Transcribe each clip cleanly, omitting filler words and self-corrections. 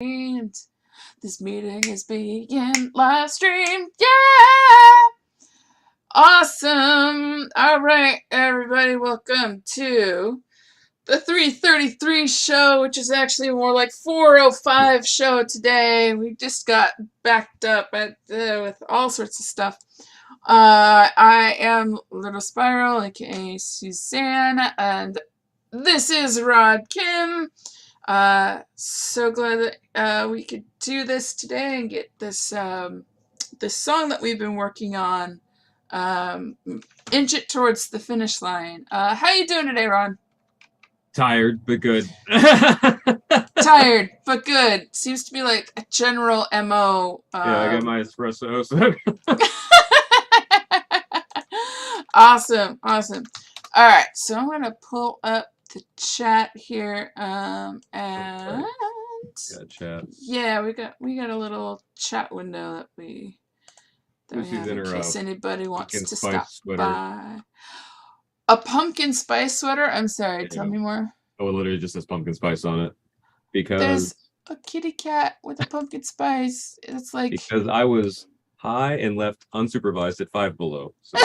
And this meeting is being live streamed. Yeah! Awesome. All right, everybody, welcome to the 3:33 show, which is actually more like 4:05 show today. We just got backed up with all sorts of stuff. I am Little Spiral, aka Suzanne, and this is Rod Kim. So glad that we could do this today and get this this song that we've been working on, inch it towards the finish line. How you doing today, Ron? Tired, but good. Tired, but good. Seems to be like a general MO. Yeah, I got my espresso. So. Awesome. All right, so I'm gonna pull up the chat here, and Yeah, chat. Yeah, we got a little chat window that we have in case anybody wants to stop by. A pumpkin spice sweater? I'm sorry, tell me more. Oh, it literally just says pumpkin spice on it. Because there's a kitty cat with a pumpkin spice. It's like because I was high and left unsupervised at 5 below. So.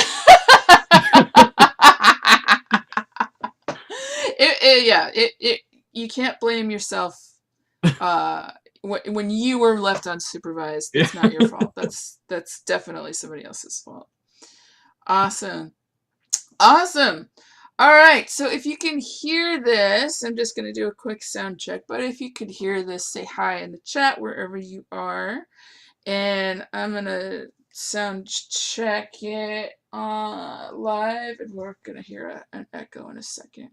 You can't blame yourself when you were left unsupervised. It's not your fault. That's definitely somebody else's fault. Awesome. All right, so if you can hear this, I'm just going to do a quick sound check, but if you could hear this, say hi in the chat wherever you are, and I'm going to sound check it live, and we're going to hear an echo in a second.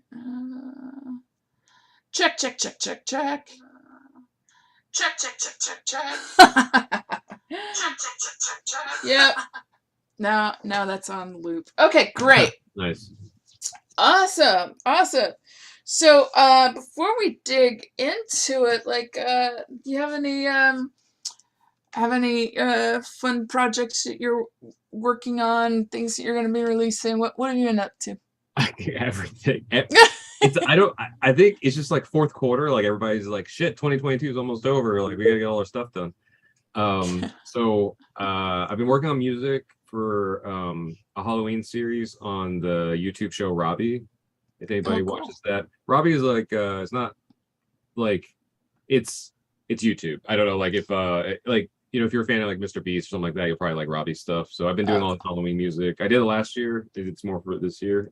Check. Check. Yep. Now that's on loop. Okay, great. Nice. Awesome. So before we dig into it, like do you have any fun projects that you're working on, things that you're going to be releasing? What have you been up to? Everything. I think it's just like fourth quarter, like everybody's like, shit, 2022 is almost over, like we gotta get all our stuff done. So I've been working on music for a Halloween series on the YouTube show Robbie. If anybody watches that, Robbie is like it's not like it's YouTube. I don't know, like if like if you're a fan of like Mr. Beast or something like that, you'll probably like Robbie's stuff. So I've been doing all the Halloween music. I did it last year. It's more for this year.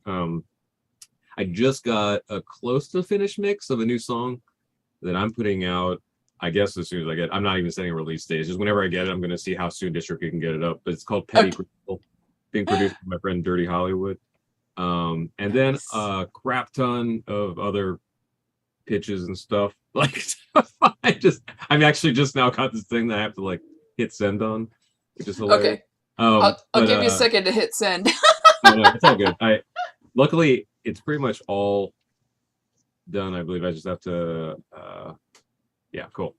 I just got a close to finished mix of a new song that I'm putting out, I guess as soon as I get. I'm not even setting a release date. It's just whenever I get it, I'm going to see how soon DistroKid can get it up. But it's called Petty Crystal, being produced by my friend Dirty Hollywood. And then a crap ton of other pitches and stuff. Like I've actually just now got this thing that I have to like hit send on, which is hilarious. Okay. I'll give you a second to hit send. No, it's all good. Luckily it's pretty much all done. I believe I just have to cool.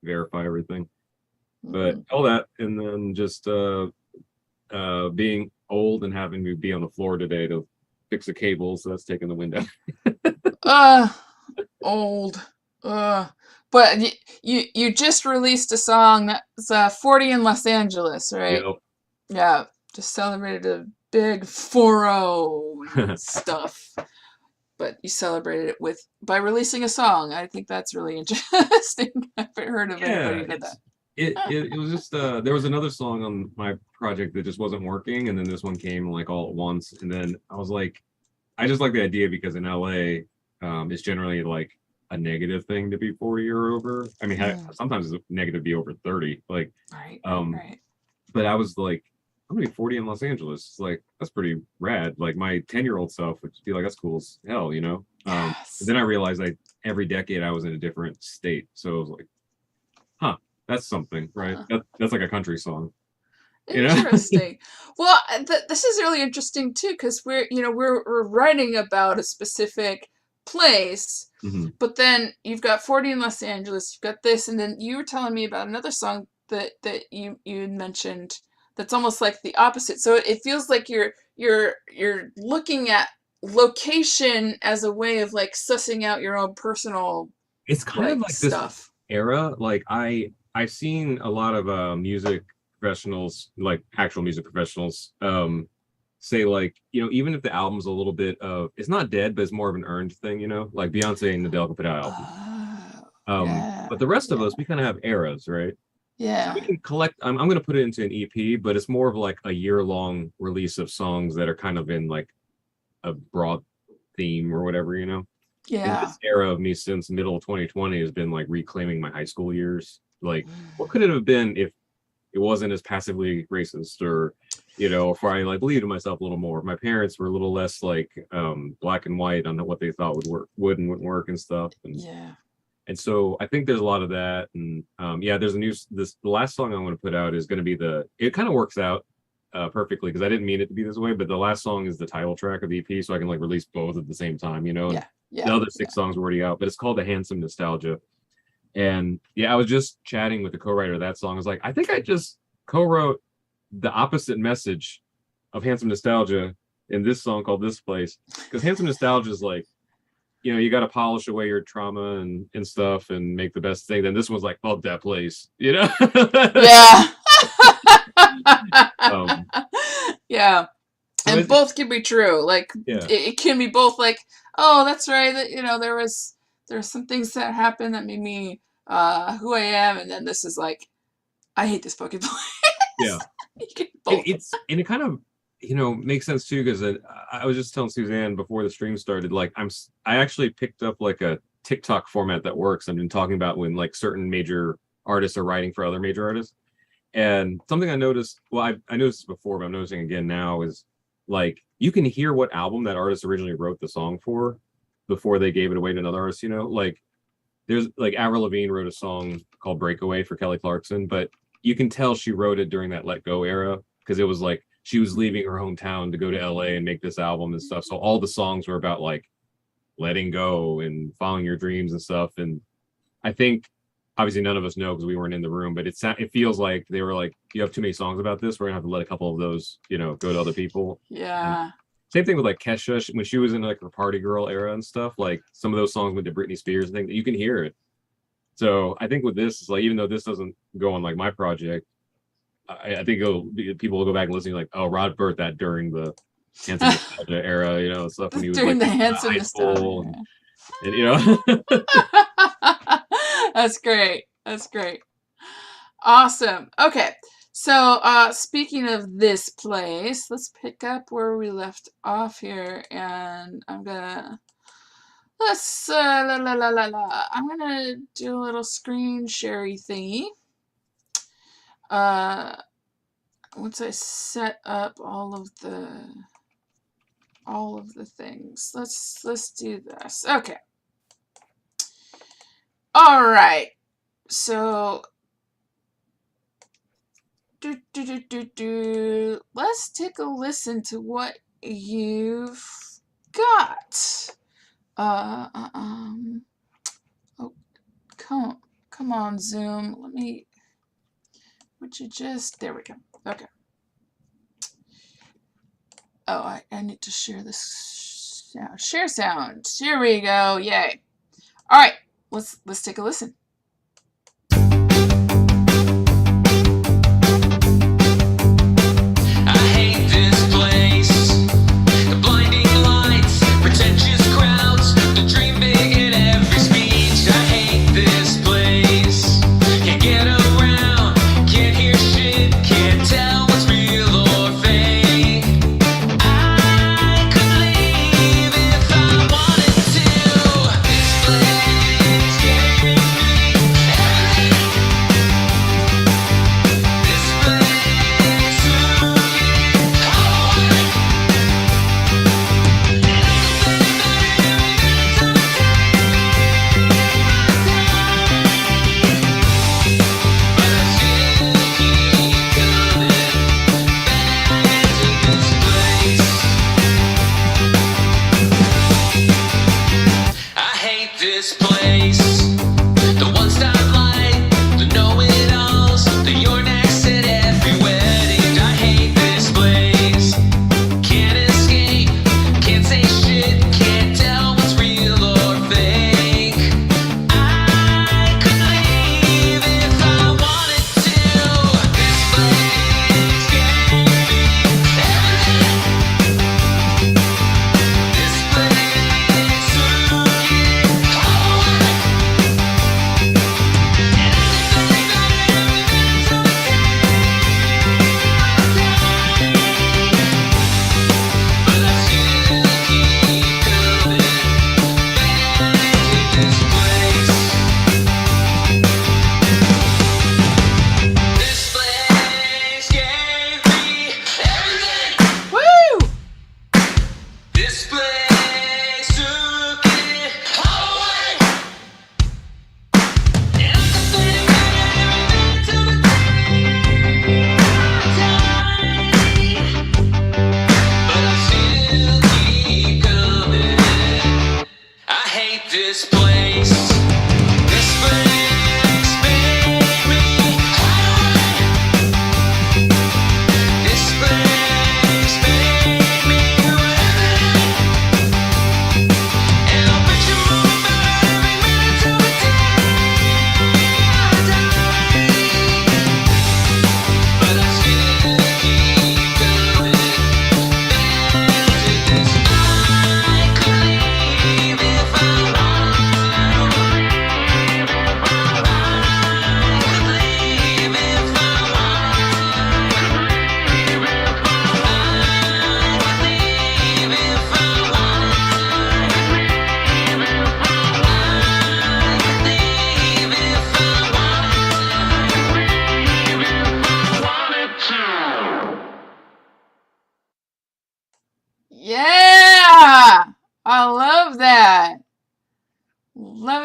Verify everything. But all that, and then just being old and having to be on the floor today to fix the cables, so that's taking the wind out. Old. But you just released a song that's 40 in Los Angeles, right? Yep. Yeah, just celebrated a big 4-0 stuff. But you celebrated it by releasing a song. I think that's really interesting. I haven't heard of anybody who did that. It was just there was another song on my project that just wasn't working, and then this one came like all at once, and then I was like, I just like the idea because in LA, it's generally like a negative thing to be 40 or over. I mean, sometimes it's negative to be over 30. Like, right. But I was like, I'm gonna be 40 in Los Angeles. It's like, that's pretty rad. Like my 10-year-old self would be like, that's cool as hell, Yes. Then I realized every decade I was in a different state. So I was like, huh, that's something, right? That's like a country song. Interesting. Well, this is really interesting too, because we're writing about a specific place, but then you've got 40 in Los Angeles, you've got this, and then you were telling me about another song that you mentioned that's almost like the opposite. So it feels like you're looking at location as a way of like sussing out your own personal it's kind of like like this stuff. era. Like I've seen a lot of music professionals, like actual music professionals, say like, even if the album's a little bit of, it's not dead, but it's more of an earned thing, like Beyonce and Adele can put out albums. Oh, But yeah, the rest of yeah, us, we kind of have eras, right? So we yeah, can collect. I'm going to put it into an EP, but it's more of like a year-long release of songs that are kind of in like a broad theme or whatever, And yeah. this era of me since middle of 2020 has been like reclaiming my high school years. Like, what could it have been if it wasn't as passively racist, or if I like believed in myself a little more? My parents were a little less like black and white on what they thought would and wouldn't work and stuff. Yeah. And so I think there's a lot of that. And yeah, there's the last song I want to put out is going to be it kind of works out perfectly because I didn't mean it to be this way, but the last song is the title track of the EP, so I can like release both at the same time, and Yeah. Yeah. the other 6 songs were already out, but it's called The Handsome Nostalgia. And yeah, I was just chatting with the co-writer of that song. I was like, I think I just co-wrote the opposite message of Handsome Nostalgia in this song called This Place, because Handsome Nostalgia is like, you got to polish away your trauma and stuff and make the best thing. Then this one's like, oh, that place, Yeah. Yeah. so And both can be true. Like, yeah, it can be both like, oh, that's right. That there are some things that happened that made me who I am, and then this is like, I hate this fucking place. yeah. You can both. And it kind of makes sense too, because I was just telling Suzanne before the stream started, like I actually picked up like a TikTok format that works. I've been talking about when like certain major artists are writing for other major artists, and something I noticed, well, I noticed this before, but I'm noticing again now, is like you can hear what album that artist originally wrote the song for before they gave it away to another artist. Like there's like Avril Lavigne wrote a song called Breakaway for Kelly Clarkson, but you can tell she wrote it during that Let Go era, because it was like she was leaving her hometown to go to LA and make this album and stuff. So all the songs were about like letting go and following your dreams and stuff. And I think obviously none of us know because we weren't in the room, but it feels like they were like, you have too many songs about this. We're gonna have to let a couple of those, go to other people. Yeah. And same thing with like Kesha when she was in like her party girl era and stuff. Like some of those songs went to Britney Spears and things. You can hear it. So I think with this, it's like, even though this doesn't go on like my project, I think people will go back and listen to like, oh, Rod wrote that during the Handsome Nostalgia era, stuff when he was During like the Handsome high Nostalgia school era. That's great. That's great. Awesome. Okay. So speaking of this place, let's pick up where we left off here, and I'm gonna I'm gonna do a little screen sharey thingy. Once I set up all of the things, let's do this. Okay. All right. So let's take a listen to what you've got. Oh, come on, Zoom. There we go. Okay. Oh, I need to share this sound. Share sound. Here we go. Yay. All right. Let's take a listen.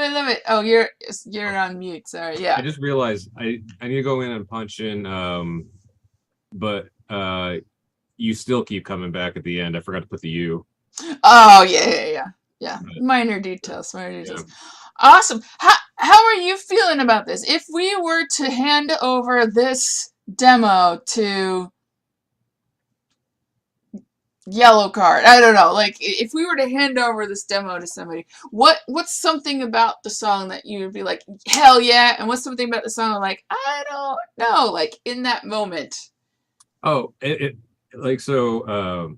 it, love it. Oh, you're on mute. Sorry. I Yeah. just realized I need to go in and punch in, but you still keep coming back at the end. I forgot to put the U. Oh, yeah. But, Minor details. Minor yeah. details. Awesome. How are you feeling about this? If we were to hand over this demo to Yellow Card, I don't know. Like, if we were to hand over this demo to somebody, what's something about the song that you would be like, hell yeah, and what's something about the song like, I don't know, like in that moment? Oh, it like so.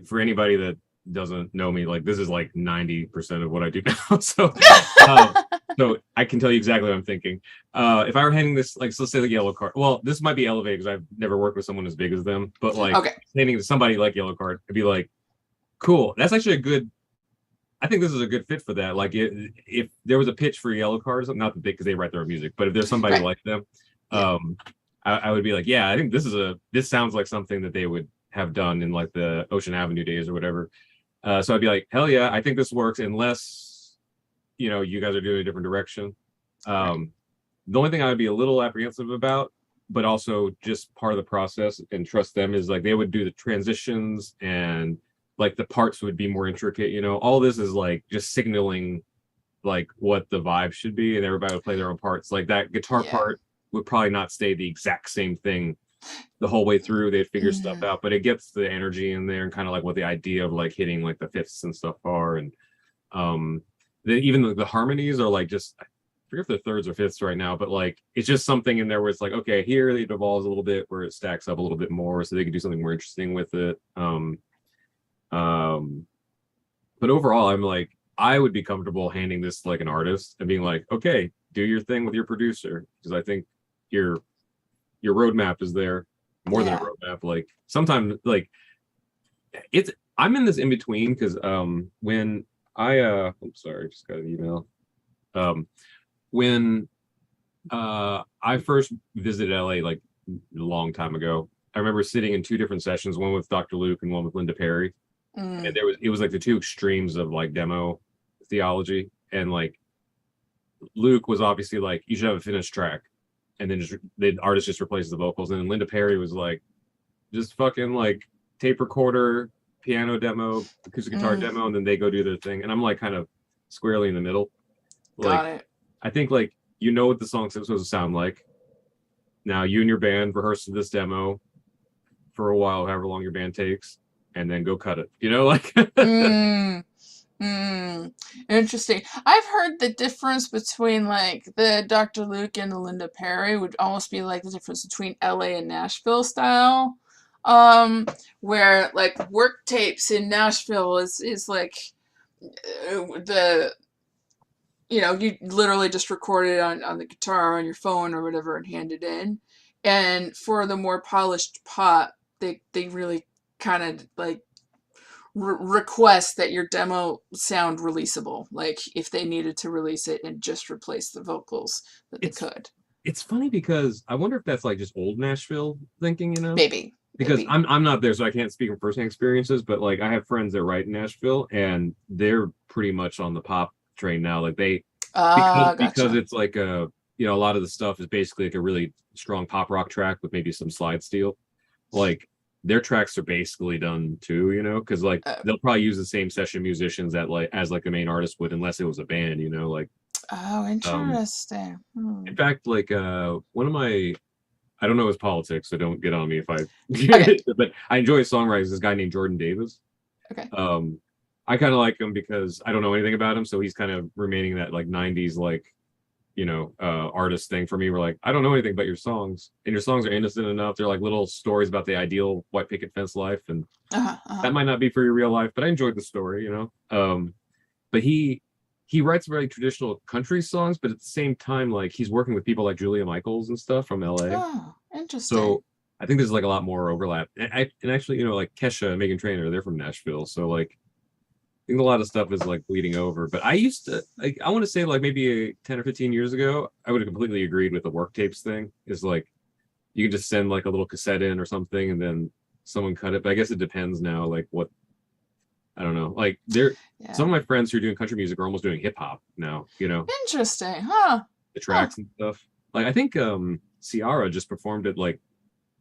For anybody that doesn't know me, like this is like 90% of what I do now. Um, so I can tell you exactly what I'm thinking. If I were handing this, like, so let's say the Yellow Card. Well, this might be elevated because I've never worked with someone as big as them. But like Okay. handing to somebody like Yellow Card, I'd be like, cool. That's actually a good. I think this is a good fit for that. Like, if there was a pitch for Yellow Card, not that because they write their own music, but if there's somebody Right. like them, Yeah. I would be like, yeah, I think this sounds like something that they would have done in like the Ocean Avenue days or whatever. So I'd be like, hell yeah, I think this works, unless you guys are doing a different direction. Right. The only thing I would be a little apprehensive about, but also just part of the process and trust them, is like they would do the transitions and like the parts would be more intricate. All this is like just signaling like what the vibe should be, and everybody would play their own parts. Like that guitar Yeah. part would probably not stay the exact same thing the whole way through. They'd figure stuff out, but it gets the energy in there and kind of like what the idea of like hitting like the fifths and stuff are. And even the harmonies are like, just I forget if they're thirds or fifths right now, but like it's just something in there where it's like, okay, here it evolves a little bit where it stacks up a little bit more, so they can do something more interesting with it. But overall, I'm like, I would be comfortable handing this to like an artist and being like, okay, do your thing with your producer, because I think your roadmap is there, more than a roadmap. Like sometimes like I'm in this in between, because when I'm sorry, just got an email. When I first visited LA like a long time ago, I remember sitting in two different sessions, one with Dr. Luke and one with Linda Perry. And it was like the two extremes of like demo theology. And like Luke was obviously like, you should have a finished track, and then just the artist just replaces the vocals. And then Linda Perry was like, just fucking like tape recorder, piano demo, acoustic guitar demo, and then they go do their thing. And I'm like kind of squarely in the middle. Like, Got it. I think like what the song's supposed to sound like. Now you and your band rehearse this demo for a while, however long your band takes, and then go cut it. Like Interesting. I've heard the difference between like the Dr. Luke and the Linda Perry would almost be like the difference between LA and Nashville style. Where like work tapes in Nashville is like the you literally just record it on the guitar on your phone or whatever and hand it in. And for the more polished pop, they really kind of like request that your demo sound releasable. Like if they needed to release it and just replace the vocals, that they could. It's funny because I wonder if that's like just old Nashville thinking, Maybe. Because I'm not there, so I can't speak from firsthand experiences. But like I have friends that write in Nashville, and they're pretty much on the pop train now. Like because it's like a lot of the stuff is basically like a really strong pop rock track with maybe some slide steel. Like their tracks are basically done too, because like they'll probably use the same session musicians that like as like the main artist would, unless it was a band, like. Oh, interesting. In fact, like one of my, I don't know his politics, so don't get on me if I but I enjoy his songwriting. This guy named Jordan Davis. Okay. I kind of like him because I don't know anything about him, so he's kind of remaining that like 90s like artist thing for me. We're like, I don't know anything about your songs, and your songs are innocent enough. They're like little stories about the ideal white picket fence life, and that might not be for your real life, but I enjoyed the story, but he writes very traditional country songs, but at the same time, like he's working with people like Julia Michaels and stuff from LA. Oh, interesting. So I think there's like a lot more overlap. And actually, like Kesha and Meghan Trainor, they're from Nashville. So like I think a lot of stuff is like bleeding over. But I used to, like, I want to say like maybe 10 or 15 years ago, I would have completely agreed with the work tapes thing. Is like you can just send like a little cassette in or something, and then someone cut it. But I guess it depends now, like what I don't know. Like there, some Yeah. of my friends who are doing country music are almost doing hip hop now. You know, Interesting, huh? the Huh. tracks and stuff. Like I think Ciara just performed at like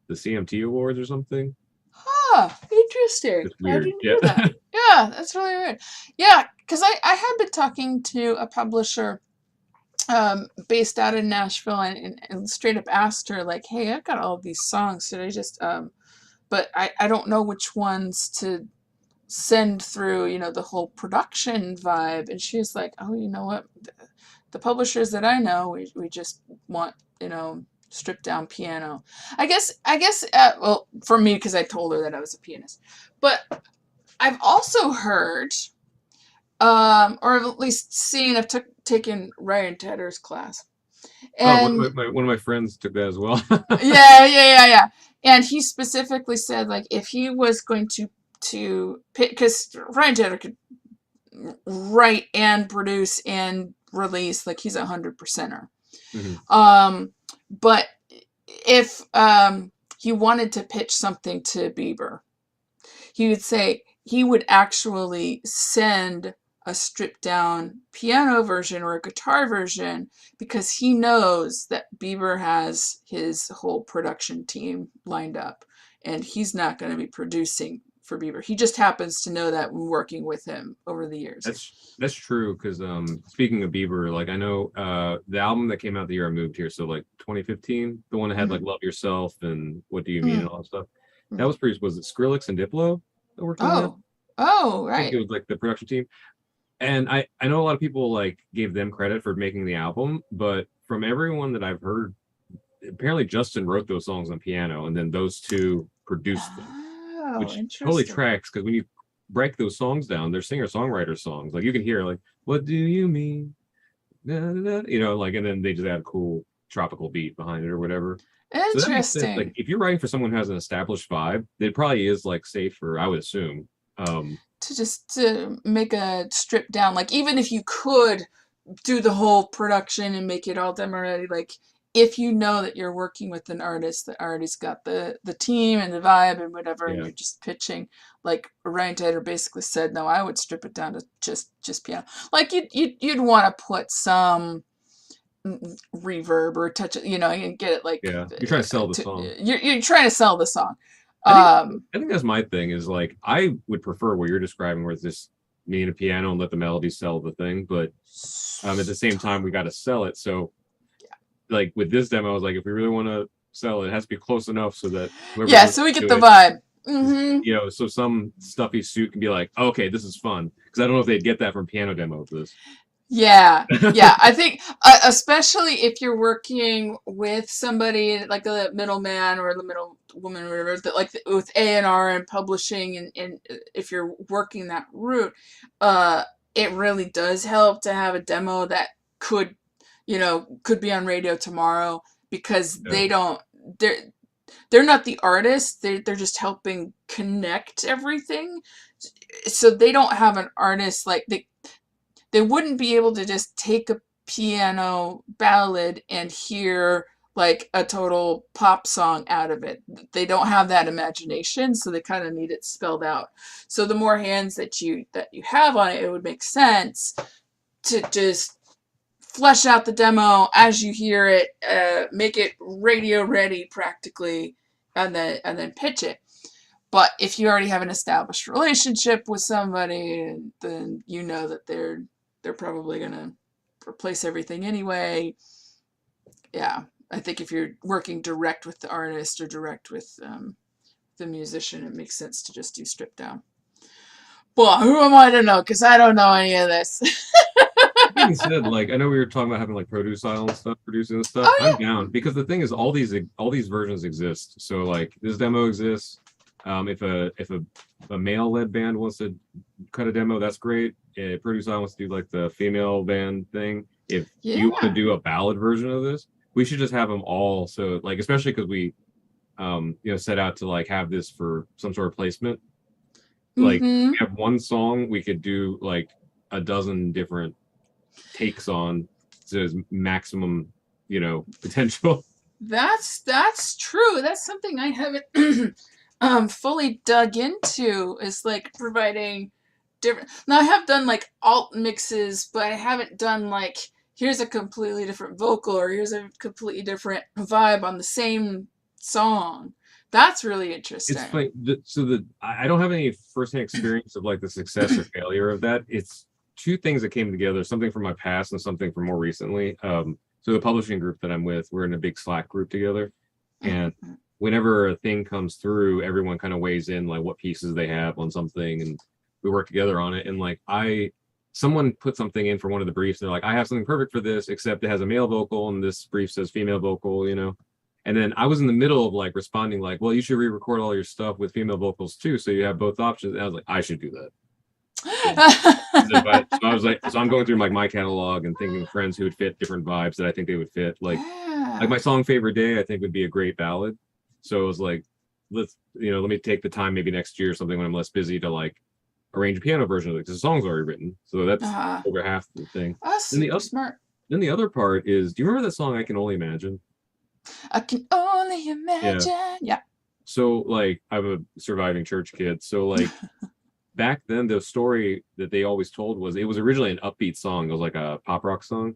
the CMT Awards or something. Huh. Interesting. It's I weird. didn't Yeah. hear that. Yeah, that's really weird. Yeah, because I had been talking to a publisher based out in Nashville and straight up asked her, like, hey, I've got all of these songs. Should I just, but I don't know which ones to send through, the whole production vibe. And she was like, oh, you know what? The publishers that I know, we just want, stripped down piano. Well, for me, because I told her that I was a pianist. But I've also heard, or at least seen, taken Ryan Tedder's class. Oh, And one of my friends took that as well. yeah. And he specifically said, like, if he was going to pick, because Ryan Tedder could write and produce and release, like he's 100%er. Mhm. But if he wanted to pitch something to Bieber, he would say he would actually send a stripped down piano version or a guitar version because he knows that Bieber has his whole production team lined up and he's not going to be producing for Bieber. He just happens to know that when working with him over the years. That's true because speaking of Bieber, like I know the album that came out the year I moved here, so like 2015, the one that had like Mm-hmm. Love Yourself and What Do You Mean Mm-hmm. and all that stuff. That was produced, was it Skrillex and Diplo that worked on that? Oh, I think it right. was like the production team. And I know a lot of people like gave them credit for making the album, but from everyone that I've heard, apparently Justin wrote those songs on piano and then those two produced them, Oh, which totally interesting. tracks because when you break those songs down, they're singer-songwriter songs. Like you can hear like, what do you mean? Like, and then they just add a cool tropical beat behind it or whatever. So that makes sense. Like Interesting. if you're writing for someone who has an established vibe, it probably is like safer, I would assume. To make a strip down, like even if you could do the whole production and make it all demo ready, like if you know that you're working with an artist that already's got the team and the vibe and whatever, and Yeah, you're just pitching, like Ryan Tedder basically said, no, I would strip it down to just piano. Like you'd want to put some reverb or touch it, and get it like yeah. You're trying to sell the song. you're trying to sell the song. I think Um, I think that's my thing is like I would prefer what you're describing where it's just me and a piano and let the melody sell the thing, but at the same time we got to sell it. So like with this demo, I was like, if we really want to sell it, it has to be close enough so that whoever's yeah, listening so we get to the it vibe. is, Hmm. so some stuffy suit can be like, okay, this is fun because I don't know if they'd get that from piano demo of this. Yeah, yeah. I think, especially if you're working with somebody like a middleman or the middle woman or whatever, that like with A&R and publishing, and if you're working that route, uh, it really does help to have a demo that could, could be on radio tomorrow because Yeah, they're they're not the artists. They're just helping connect everything. So they don't have an artist like they wouldn't be able to just take a piano ballad and hear like a total pop song out of it. They don't have that imagination, so they kind of need it spelled out. So the more hands that you have on it, it would make sense to just flesh out the demo as you hear it, make it radio ready practically, and then pitch it. But if you already have an established relationship with somebody, then you know that they're probably gonna replace everything anyway. Yeah, I think if you're working direct with the artist or direct with the musician, it makes sense to just do stripped down. Well, who am I to know? Because I don't know any of this. being said, like I know we were talking about having like produce island stuff, producing this stuff. I'm Oh down because the thing is, all these versions exist. So like this demo exists. If a male led band wants to cut a demo, that's great. If produce island wants to do like the female band thing. If yeah, you want to yeah. do a ballad version of this, we should just have them all. So like especially because we set out to like have this for some sort of placement. Like Mm-hmm. we have one song, we could do like a dozen different takes on to his maximum, potential. That's true. That's something I haven't fully dug into. Is like providing different. Now I have done like alt mixes, but I haven't done like here's a completely different vocal or here's a completely different vibe on the same song. That's really It's interesting. funny. I don't have any firsthand experience of like the success or failure of that. It's two things that came together, something from my past and something from more recently. So the publishing group that I'm with, we're in a big Slack group together, and Mm-hmm. whenever a thing comes through, everyone kind of weighs in like what pieces they have on something, and we work together on it. And like someone put something in for one of the briefs. They're like, I have something perfect for this, except it has a male vocal, and this brief says female vocal. And then I was in the middle of like responding, like, well, you should re-record all your stuff with female vocals too, so you have both options. And I was like, I should do that. So I was like, so I'm going through like my catalog and thinking of friends who would fit different vibes that I think they would fit. Like Yeah. my song "Favorite Day" I think would be a great ballad. So it was like, let me take the time maybe next year or something when I'm less busy to like arrange a piano version of it because the song's already written. So that's Uh-huh. over half the thing. That's Then the super other smart. then the other part is, do you remember that song "I Can Only Imagine"? I can only Yeah. imagine. Yeah. So like I'm a surviving church kid. So like back then the story that they always told was it was originally an upbeat song. It was like a pop rock song.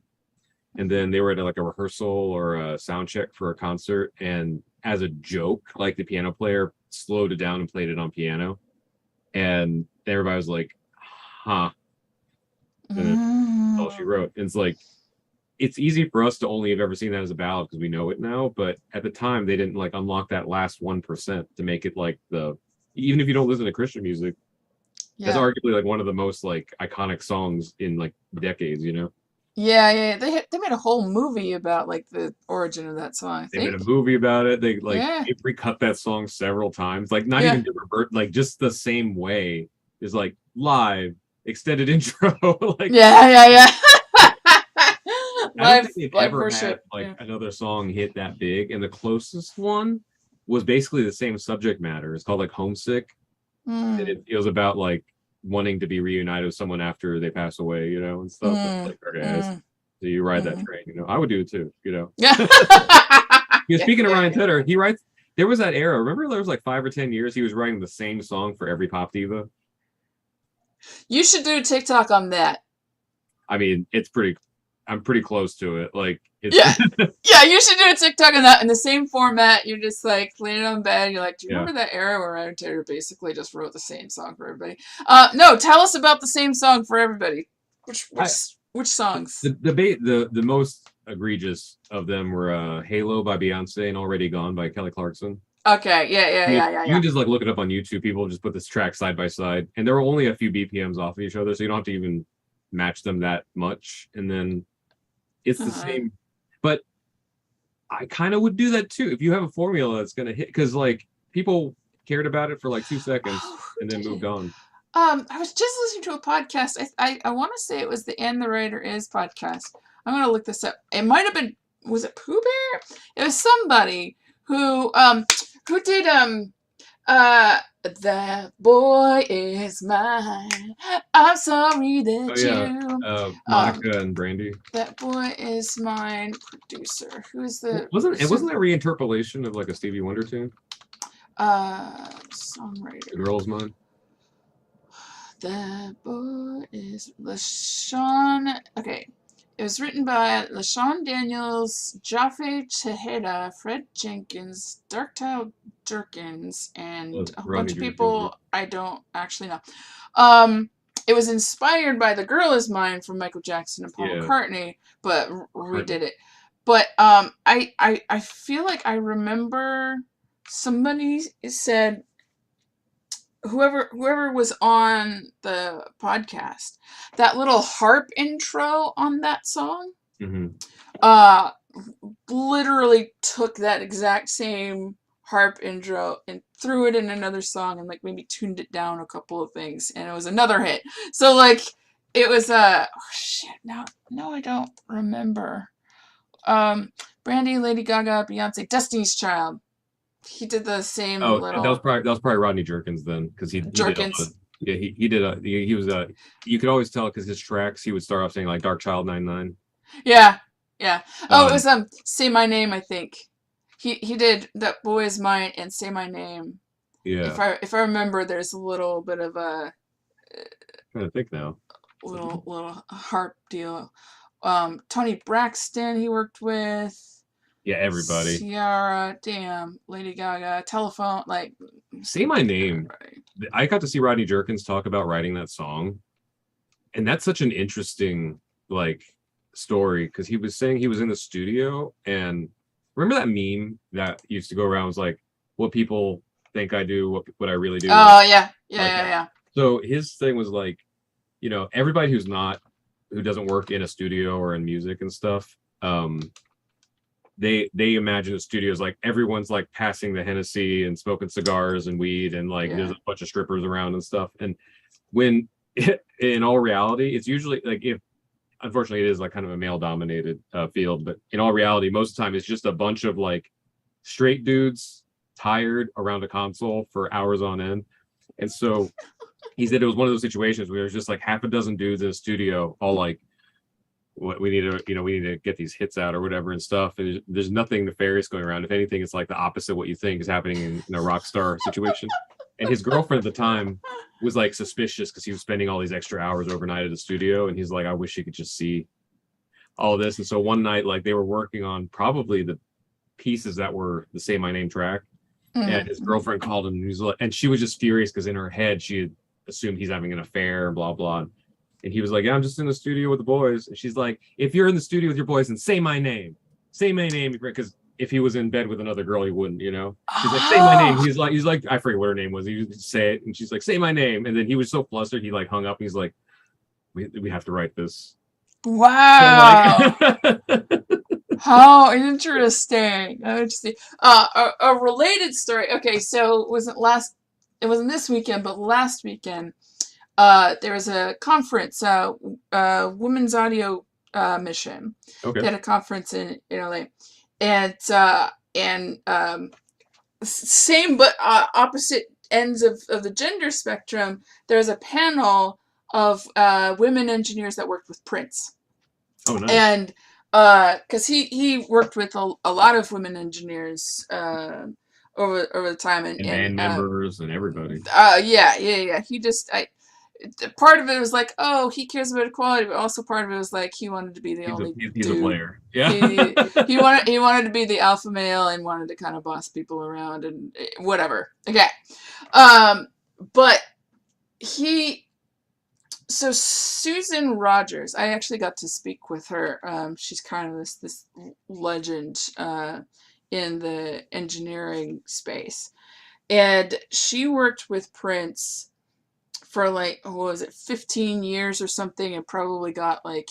And then they were at like a rehearsal or a sound check for a concert. And as a joke, like the piano player slowed it down and played it on piano. And everybody was like, huh. And that's all she Mm. wrote. And it's like, it's easy for us to only have ever seen that as a ballad because we know it now. But at the time, they didn't like unlock that last 1% to make it like even if you don't listen to Christian music, that's Yeah. arguably like one of the most like iconic songs in like decades. Yeah, yeah. They made a whole movie about like the origin of that song, I They made think. a movie about it. Yeah. They recut that song several times, like not Yeah. even different, like just the same way. Is like live extended intro. Like Yeah, yeah, yeah. I don't live think they've live ever had worship. like Yeah. another song hit that big, and the closest one was basically the same subject matter. It's called like Homesick, and Mm, it was about like wanting to be reunited with someone after they pass away, and stuff. And it's mm, like, okay, mm, so you ride that mm. train. I would do it too. Yeah. Yeah, Speaking of yeah, Ryan yeah. Tedder, he writes. There was that era. Remember, there was like 5 or 10 years he was writing the same song for every pop diva. You should do a TikTok on that. I mean, it's pretty. I'm pretty close to it. Like it's Yeah. Yeah, you should do a TikTok on that in the same format. You're just like laying on bed. You're like, do you yeah. remember that era where Ryan Taylor basically just wrote the same song for everybody? No, tell us about the same song for everybody. Which which I which songs? the debate the most egregious of them were "Halo" by Beyonce and "Already Gone" by Kelly Clarkson. Okay, yeah, yeah, yeah, yeah, You yeah. can just like look it up on YouTube. People just put this track side by side, and there were only a few BPMs off of each other, so you don't have to even match them that much. And then it's the Uh-huh. same, but I kind of would do that too if you have a formula that's gonna hit because like people cared about it for like 2 seconds Oh, who and then did moved it? on. I was just listening to a podcast. I want to say it was the And the Writer Is podcast. I'm gonna look this up. It might have been, was it Pooh Bear? It was somebody who did that boy is mine. I'm sorry Oh that yeah, you um Monica and Brandy. that boy is mine producer. Who's the Wasn't that reinterpolation of like a Stevie Wonder tune? The songwriter? Girl's Mine. That boy is LaShawn. Okay. It was written by LaShawn Daniels, Jaffe Tejeda, Fred Jenkins, Darktile Durkins, and a whole bunch Rodney of Jerkins. people I don't actually know. Um, it was inspired by The Girl Is Mine from Michael Jackson and Paul Yeah, McCartney, but right. redid it. But I feel like I remember somebody said whoever was on the podcast, that little harp intro on that song, Hmm. uh literally took that exact same harp intro and threw it in another song and like maybe tuned it down a couple of things and it was another hit. So like it was oh shit, now I don't remember. um Brandy, Lady Gaga, Beyonce, Destiny's Child. He did the same Oh, little that was probably Rodney Jerkins then, because he did a lot. jerkins. Yeah, he did he was you could always tell because his tracks he would start off saying like Dark Child 99. Yeah, yeah. Oh, it Um, was Say My Name, I think. He did That Boy Is Mine and Say My Name. yeah, If I remember, there's a little bit of a trying to think now. little harp deal. Tony Braxton he worked with. Yeah, everybody. Ciara, damn, Lady Gaga, Telephone, like Say My Name. everybody. I got to see Rodney Jerkins talk about writing that song, and that's such an interesting like story because he was saying he was in the studio and remember that meme that used to go around was like what people think I do, what I really do, Oh yeah, yeah, like yeah, yeah. so his thing was like, everybody who doesn't work in a studio or in music and stuff, they imagine the studios like everyone's like passing the Hennessy and smoking cigars and weed and like there's a bunch of strippers around and stuff. And when in all reality, it's usually like if unfortunately it is like kind of a male dominated field, but in all reality, most of the time it's just a bunch of like straight dudes tired around a console for hours on end. And so he said it was one of those situations where there's just like half a dozen dudes in a studio all like what we need to get these hits out or whatever and stuff, and there's nothing nefarious going around. If anything, it's like the opposite of what you think is happening in a rock star situation. And his girlfriend at the time was like suspicious because he was spending all these extra hours overnight at the studio, and he's like, I wish he could just see all this. And so one night, like they were working on probably the pieces that were the Say My Name track, and his girlfriend called him, and he's like, and she was just furious because in her head she had assumed he's having an affair and blah blah. And he was like, yeah, I'm just in the studio with the boys. And she's like, if you're in the studio with your boys, then say my name. Say my name. Because if he was in bed with another girl, he wouldn't, She's like, say my name. He's like, I forget what her name was. He would say it. And she's like, say my name. And then he was so flustered, he like hung up. And he's like, we have to write this. Wow. So, like, How interesting. Interesting. A related story. Okay, so it wasn't this weekend, but last weekend, there was a conference, Women's Audio Mission. okay. They had a conference in LA, and same but opposite ends of the gender spectrum. There was a panel of women engineers that worked with Prince. Oh, nice. And because he worked with a lot of women engineers over the time, and band members and everybody. Yeah. He just part of it was like, oh, he cares about equality, but also part of it was like he wanted to be the only he's dude. a player. Yeah. he wanted to be the alpha male and wanted to kind of boss people around and whatever. Okay, but so Susan Rogers, I actually got to speak with her. She's kind of this legend in the engineering space, and she worked with Prince for like, what was it, 15 years or something, and probably got like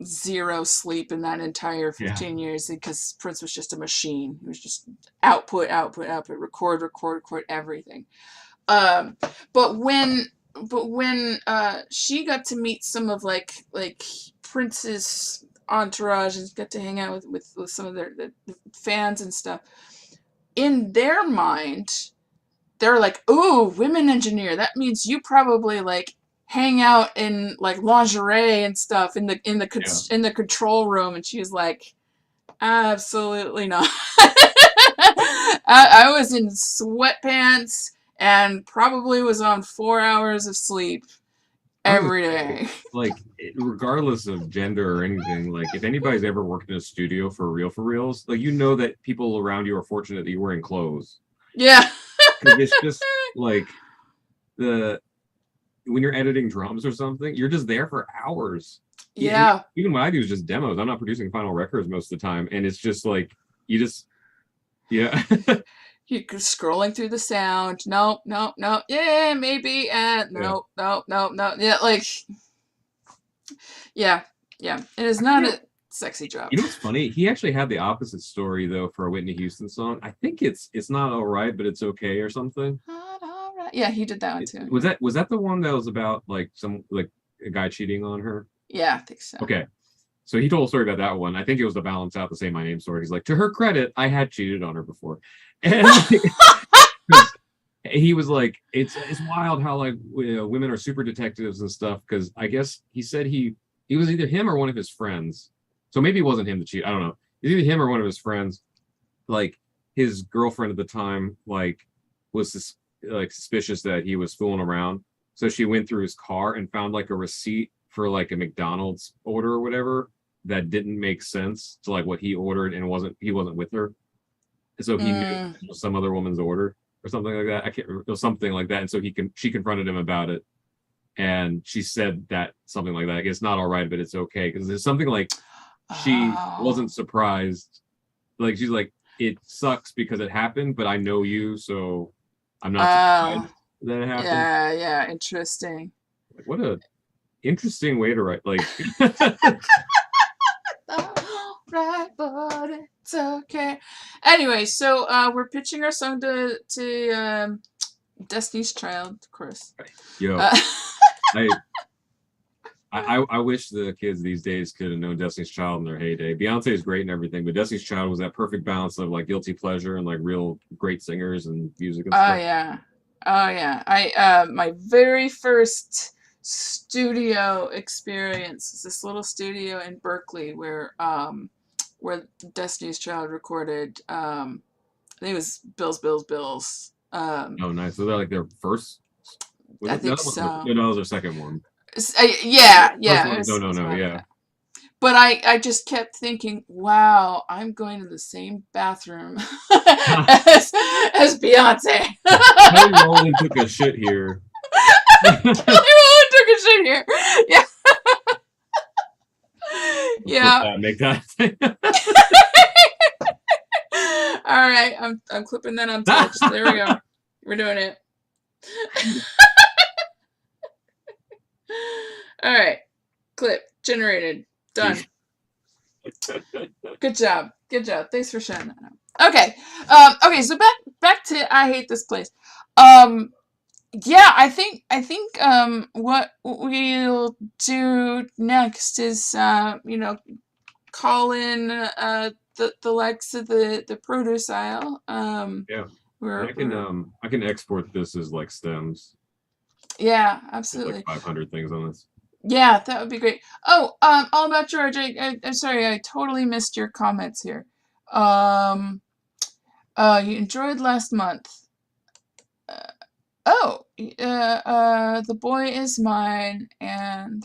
zero sleep in that entire 15 years because Prince was just a machine. He was just output, record everything. But when she got to meet some of like Prince's entourage and got to hang out with some of the fans and stuff, in their mind, they're like, ooh, women engineer. That means you probably like hang out in like lingerie and stuff in the control room. And she was like, absolutely not. I was in sweatpants and probably was on 4 hours of sleep every day. Like, regardless of gender or anything, like if anybody's ever worked in a studio for reals, like that people around you are fortunate that you're wearing clothes. Yeah. Because it's just like when you're editing drums or something, you're just there for hours. Yeah. Even what I do is just demos. I'm not producing final records most of the time, and it's just like yeah. You're scrolling through the sound. Nope. Yeah, maybe. Nope. Yeah, like, yeah. It is not a sexy job. You know what's funny? He actually had the opposite story though for a Whitney Houston song. I think it's not all right, but it's okay or something. Not all right. Yeah, he did that one too. Was that the one that was about like a guy cheating on her? Yeah, I think so. Okay. So he told a story about that one. I think it was to balance out the Say My Name story. He's like, to her credit, I had cheated on her before. And he was like, it's wild how like women are super detectives and stuff. Because I guess he said he was either him or one of his friends. So maybe it wasn't him that cheated. I don't know. It's either him or one of his friends. Like his girlfriend at the time, like was like suspicious that he was fooling around. So she went through his car and found like a receipt for like a McDonald's order or whatever that didn't make sense to like what he ordered, and he wasn't with her. And so he knew it was some other woman's order or something like that. I can't remember. It was something like that. And so she confronted him about it. And she said that something like that. Like, it's not all right, but it's okay. Because there's something like she wasn't surprised. Like she's like, it sucks because it happened, but I know you, so I'm not surprised that it happened. Yeah, interesting. Like, what a interesting way to write. Like, right, but it's okay. Anyway, so we're pitching our song to Destiny's Child, of course. Yo, I wish the kids these days could have known Destiny's Child in their heyday. Beyonce is great and everything, but Destiny's Child was that perfect balance of like guilty pleasure and like real great singers and music and stuff. Oh yeah. I my very first studio experience is this little studio in Berkeley where Destiny's Child recorded I think it was Bills. Oh, nice. So they're like their first. I think so. No, that was their second one. Yeah. No. Yeah. But I just kept thinking, wow, I'm going to the same bathroom as Beyonce. Kelly Rowland took a shit here. Yeah. Yeah. Make that. All right, I'm clipping that on touch. There we go. We're doing it. All right, clip generated. Done. Good job. Thanks for sharing that out. Okay. So back to I Hate This Place. Yeah, I think what we'll do next is call in the likes of the produce aisle. Yeah. I can export this as like stems. Yeah, absolutely. Like 500 things on this. Yeah, that would be great. Oh, all about George. I'm sorry, I totally missed your comments here. You enjoyed last month. The boy is mine, and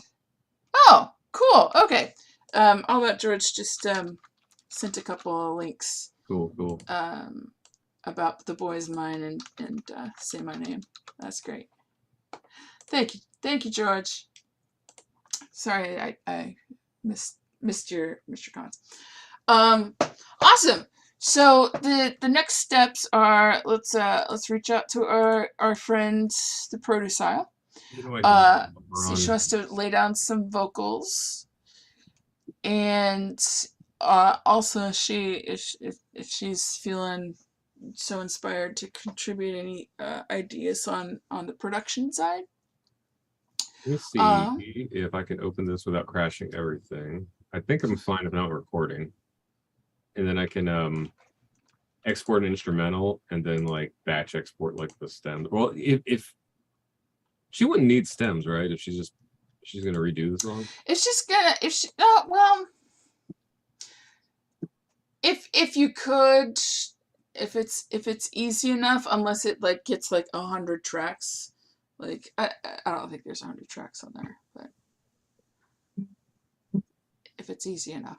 cool. Okay. All about George just sent a couple of links. Cool. About the boy is mine and say my name. That's great. Thank you, George. Sorry, I missed your comments. Awesome. So the next steps are let's reach out to our friend the produce aisle. So she wants to lay down some vocals, and also if she's feeling so inspired to contribute any ideas on the production side. Let's see if I can open this without crashing everything. I think I'm fine if not recording. And then I can export an instrumental and then like batch export like the stems. Well, if she wouldn't need stems, right? If she's gonna redo the song. It's just gonna if you could, if it's easy enough, unless it like gets like 100 tracks. Like, I don't think there's 100 tracks on there, but if it's easy enough.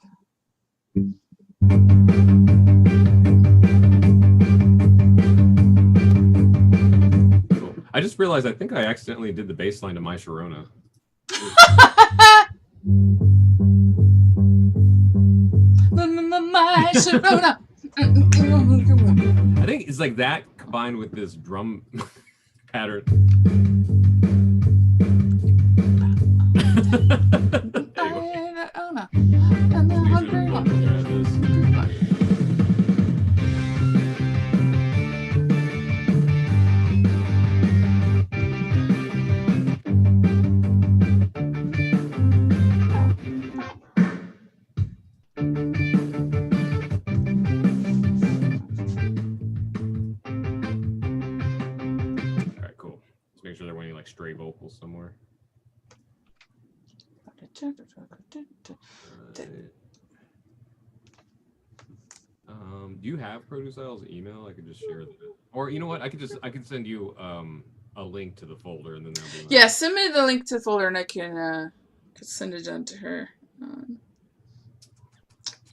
I just realized I think I accidentally did the bass line to My Sharona. My Sharona. I think it's like that combined with this drum pattern. Make sure there weren't any like stray vocals somewhere. Do you have Produce Aisle's email? I could just share that. Or you know what? I could send you a link to the folder, and then that'll be Yeah, send me the link to the folder, and I can send it on to her.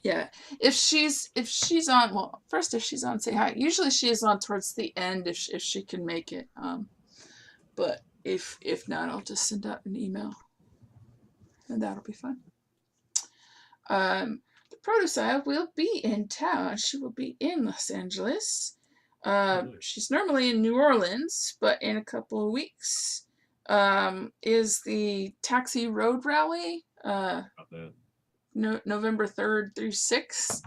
Yeah, if she's on, well, first if she's on, say hi. Usually she is on towards the end if she can make it. But if not, I'll just send out an email, and that'll be fun. The Protosile will be in town. She will be in Los Angeles. She's normally in New Orleans, but in a couple of weeks is the Taxi Road Rally. November 3rd through 6th.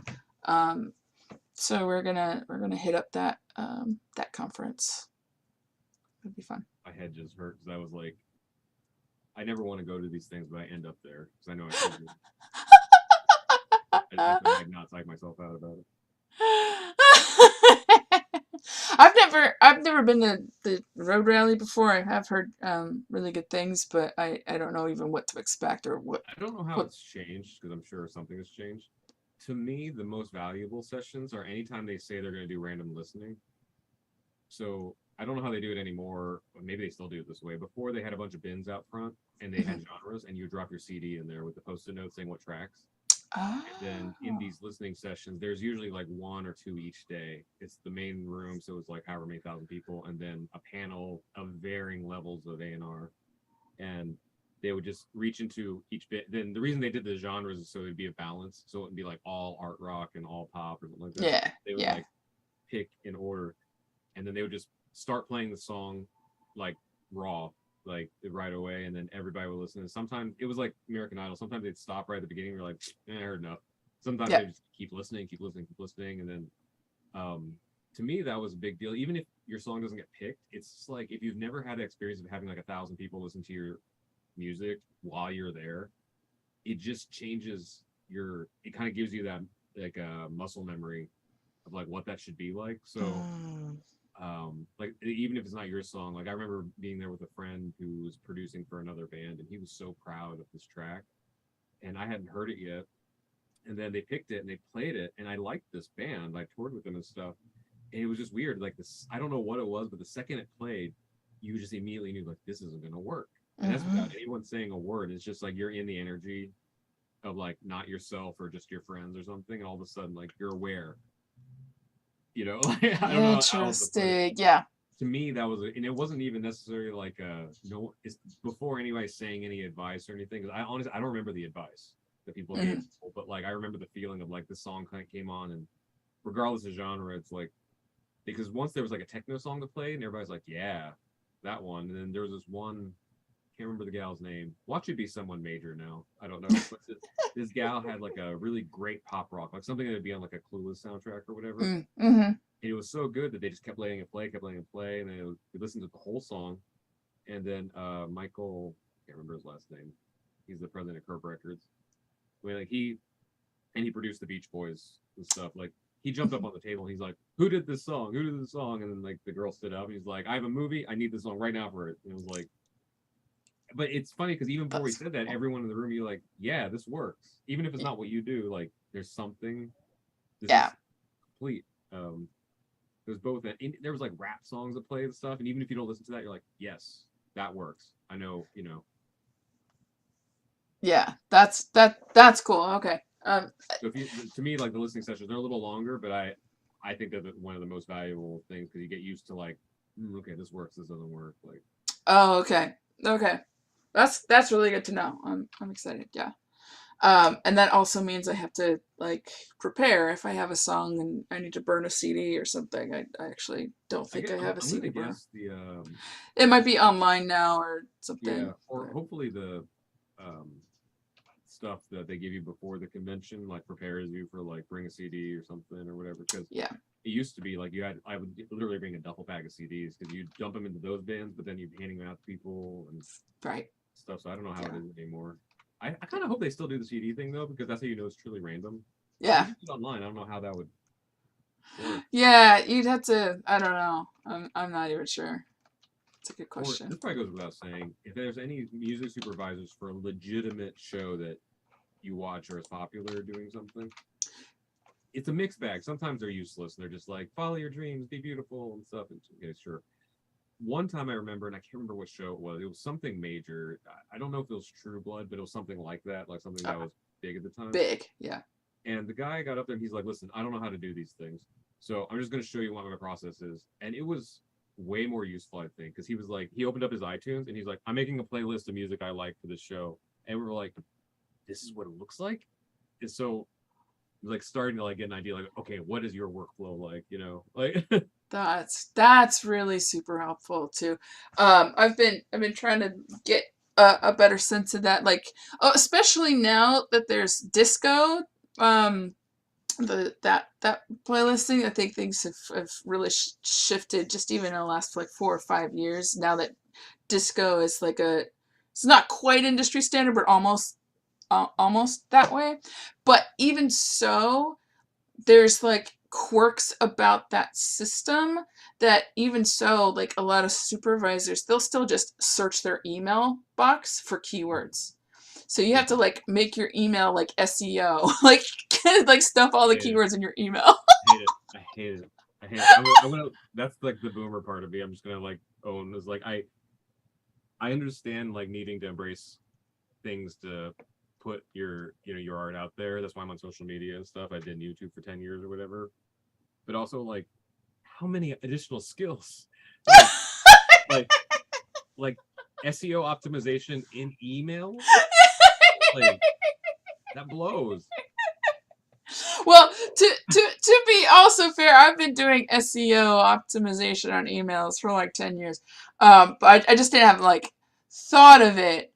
So we're gonna hit up that that conference. It'll be fun. My head just hurt because I was like, I never want to go to these things, but I end up there because I know I should. I just have to like not psych myself out about it. I've never been to the road rally before. I have heard really good things, but I don't know even what to expect or what. I don't know how it's changed because I'm sure something has changed. To me, the most valuable sessions are anytime they say they're going to do random listening. So I don't know how they do it anymore. Maybe they still do it this way. Before they had a bunch of bins out front and they had genres, and you drop your CD in there with the post-it note saying what tracks. Oh. And then in these listening sessions, there's usually like 1 or 2 each day. It's the main room, so it's like however many thousand people, and then a panel of varying levels of A&R. And they would just reach into each bit. Then the reason they did the genres is so it'd be a balance. So it wouldn't be like all art rock and all pop or something like that. Yeah. They would like pick in order, and then they would just start playing the song like raw, like right away, and then everybody would listen. And sometimes it was like American Idol. Sometimes they'd stop right at the beginning. You're like, I heard enough. Sometimes they just keep listening, and then to me that was a big deal. Even if your song doesn't get picked, it's just like if you've never had the experience of having like 1,000 people listen to your music while you're there, it just changes your. It kind of gives you that like a muscle memory of like what that should be like. So. Like even if it's not your song, like I remember being there with a friend who was producing for another band, and he was so proud of this track, and I hadn't heard it yet, and then they picked it and they played it, and I liked this band, I toured with them and stuff, and it was just weird, like this, I don't know what it was, but the second it played, you just immediately knew like this isn't gonna work. And that's without anyone saying a word. It's just like you're in the energy of like not yourself or just your friends or something, and all of a sudden like you're aware. You know, like, I don't know how else to put it. Yeah. To me, that was, and it wasn't even necessarily like no. It's before anybody saying any advice or anything. Because I honestly, I don't remember the advice that people gave people, but like I remember the feeling of like the song kind of came on, and regardless of genre, it's like because once there was like a techno song to play, and everybody's like, yeah, that one. And then there was this one, can't remember the gal's name. Watch it be someone major now. I don't know. But this gal had like a really great pop rock, like something that would be on like a Clueless soundtrack or whatever. And it was so good that they just kept letting it play, and then we listened to the whole song. And then Michael, I can't remember his last name. He's the president of Curb Records. I mean, like he produced the Beach Boys and stuff. Like he jumped up on the table and he's like, "Who did this song? Who did this song?" And then like the girl stood up and he's like, "I have a movie. I need this song right now for it." And it was like. But it's funny because even before he said that, everyone in the room, you're like, yeah, this works. Even if it's not what you do, like, there's something. This is complete. There's both. There was like rap songs that play and stuff, and even if you don't listen to that, you're like, yes, that works. I know, you know. Yeah, that's cool. Okay. So if you, to me, like the listening sessions, they're a little longer, but I think they're one of the most valuable things because you get used to like, okay, this works, this doesn't work, like. Oh, okay. That's really good to know. I'm excited. Yeah. And that also means I have to like prepare if I have a song and I need to burn a CD or something. I actually don't think I have a CD burn. It might be online now or something. Yeah, or hopefully the stuff that they give you before the convention like prepares you for like bring a CD or something or whatever. Because it used to be like I would literally bring a duffel bag of CDs because you dump them into those bins, but then you're handing them out to people and stuff. So I don't know how it is anymore. I kind of hope they still do the CD thing though, because that's how you know it's truly random. Yeah. Online, I don't know how that would work. Yeah, you'd have to. I don't know. I'm not even sure. It's a good question. This probably goes without saying. If there's any music supervisors for a legitimate show that you watch or is popular doing something, it's a mixed bag. Sometimes they're useless. They're just like, follow your dreams, be beautiful and stuff. And, okay, sure. one time I remember, and I can't remember what show it was. It was something major. I don't know if it was True Blood, but it was something like that, like something that was big at the time. Big, yeah. And the guy got up there and he's like, listen, I don't know how to do these things. So I'm just going to show you what my process is. And it was way more useful, I think, because he was like, he opened up his iTunes and he's like, I'm making a playlist of music I like for this show. And we were like, this is what it looks like. And so like starting to like get an idea, like, okay, what is your workflow like, you know, like That's really super helpful too. I've been trying to get a better sense of that, like, oh, especially now that there's disco. That playlisting, I think things have really shifted just even in the last like 4 or 5 years. Now that disco is like it's not quite industry standard, but almost that way. But even so, there's like quirks about that system that even so, like a lot of supervisors, they'll still just search their email box for keywords. So you have to like make your email like SEO, like stuff all the keywords in your email. I hate it. That's like the boomer part of me. I'm just gonna like own is like I understand like needing to embrace things to put your your art out there. That's why I'm on social media and stuff. I did YouTube for 10 years or whatever. But also like how many additional skills? Like like SEO optimization in email? Like that blows. Well, to be also fair, I've been doing SEO optimization on emails for like 10 years. But I just didn't have like thought of it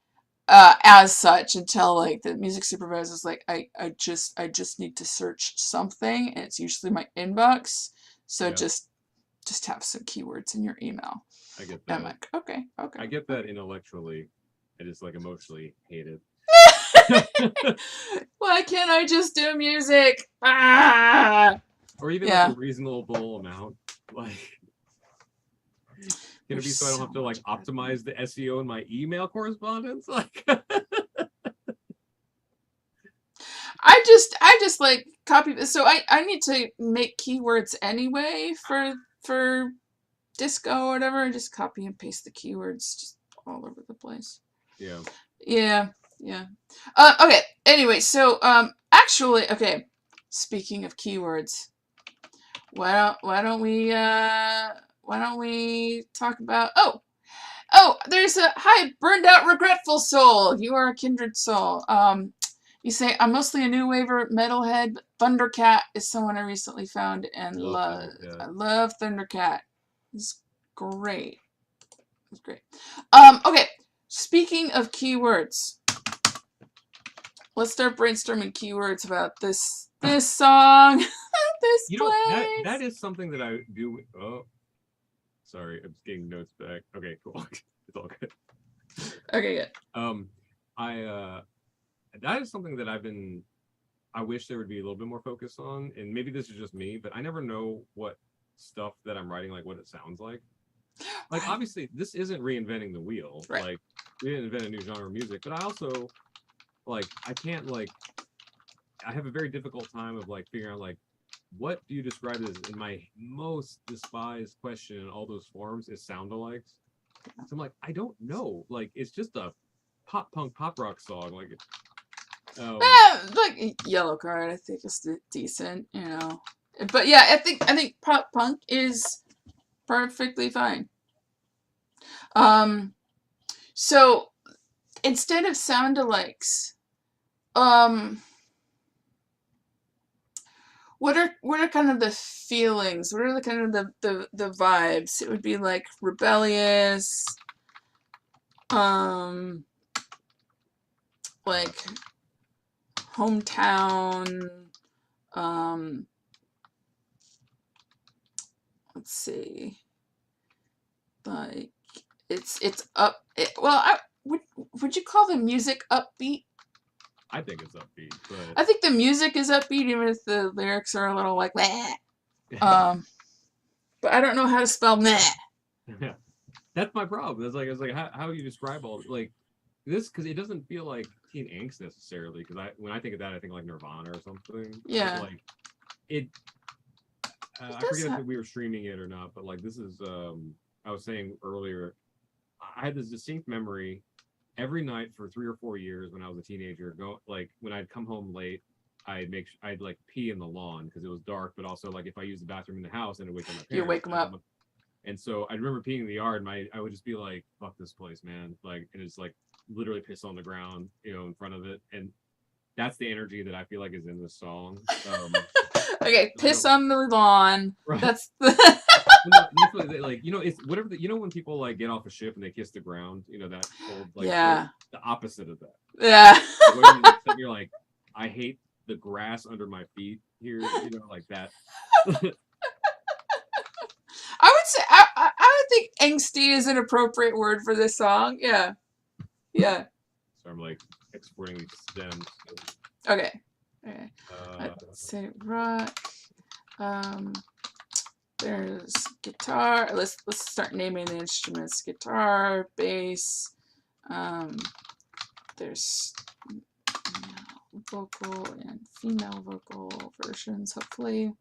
as such until like the music supervisor was like, I just need to search something, and it's usually my inbox. So just have some keywords in your email. I get that. I'm like, okay. I get that intellectually. I just like emotionally hate it. Why can't I just do music? Ah! Or even like a reasonable amount. Like, can it be so I don't have to like optimize the SEO in my email correspondence? Like, I just like copy. So I need to make keywords anyway for disco or whatever. I just copy and paste the keywords just all over the place. Yeah. Okay. Anyway, so actually, okay. Speaking of keywords, why don't we talk about there's a hi burned out regretful soul. You are a kindred soul. You say I'm mostly a new waver metalhead, but Thundercat is someone I recently found and love. I love Thundercat. It's great. It's great. Okay. Speaking of keywords, let's start brainstorming keywords about this song. This place. That is something that I do. Oh, sorry, I'm just getting notes back. Okay, cool. It's all good. Okay, good. That is something that I wish there would be a little bit more focus on, and maybe this is just me, but I never know what stuff that I'm writing, like what it sounds like. Like, obviously, this isn't reinventing the wheel. Right. Like, we didn't invent a new genre of music, but I also, like, I can't, like, I have a very difficult time of, like, figuring out, like, what do you describe as, in my most despised question in all those forms, is sound-alikes. So I'm like, I don't know. Like, it's just a pop punk, pop rock song. Like, like Yellow Card, I think is decent, you know. But yeah, I think pop punk is perfectly fine. So instead of sound-alikes, what are kind of the feelings? What are the kind of the vibes? It would be like rebellious, like hometown, let's see, like it's up. Would you call the music upbeat? I think it's upbeat, but I think the music is upbeat, even if the lyrics are a little like meh. But I don't know how to spell meh. That's my problem. It's like how do you describe all like this? Because it doesn't feel like teen angst necessarily. Because when I think of that, I think like Nirvana or something. Yeah. But, like I forget if we were streaming it or not, but like this is I was saying earlier, I had this distinct memory every night for 3 or 4 years when I was a teenager. Go like when I'd come home late, I'd like pee in the lawn because it was dark, but also like if I used the bathroom in the house, and it would wake up my You parents. wake them up. And so I remember peeing in the yard, and I would just be like, "Fuck this place, man!" Like, and it's like literally piss on the ground, in front of it, and that's the energy that I feel like is in this song. Okay, piss on the lawn. Right. That's the That's what like it's whatever when people like get off a ship and they kiss the ground, that old like yeah. the opposite of that. Yeah. You're like, I hate the grass under my feet here, like that. I would say I would think angsty is an appropriate word for this song. Yeah. Yeah. So I'm like exporting these stems. Okay. Okay. Let's say rock. There's guitar. Let's start naming the instruments. Guitar, bass. There's vocal and female vocal versions, hopefully.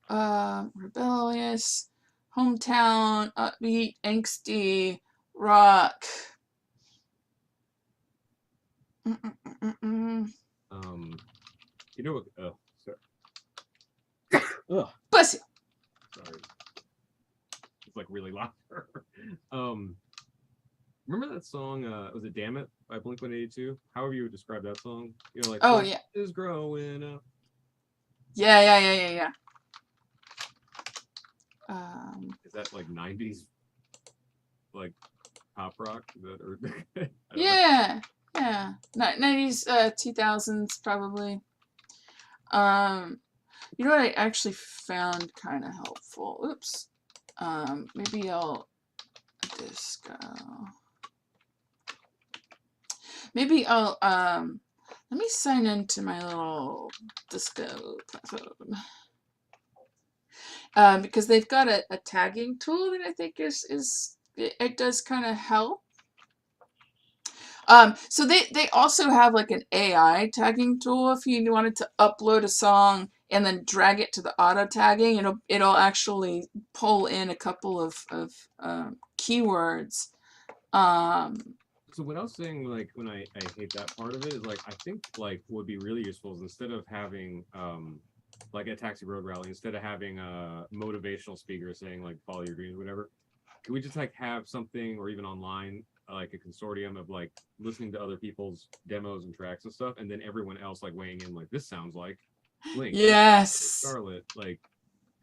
Rebellious, hometown, upbeat, angsty, rock. You know what? Oh, sorry. Bless you. Sorry. It's like really loud. Remember that song? Was it "Damn It" by Blink-182? However you would describe that song. Like oh yeah, is growing up. Yeah. Is that like 90s, like pop rock? Is that, or, yeah, 90s, 2000s probably. You know what I actually found kind of helpful? Oops. Maybe I'll disco. Maybe I'll let me sign into my little disco platform. Because they've got a tagging tool that I think it does kind of help. So they also have like an AI tagging tool. If you wanted to upload a song and then drag it to the auto tagging, it'll actually pull in a couple of keywords. So what I was saying, like when I hate that part of it, is like I think like what would be really useful is instead of having like a Taxi Road Rally, instead of having a motivational speaker saying like follow your dreams, whatever, could we just like have something, or even online, like a consortium of like listening to other people's demos and tracks and stuff, and then everyone else like weighing in like this sounds like Blink, yes, Charlotte, like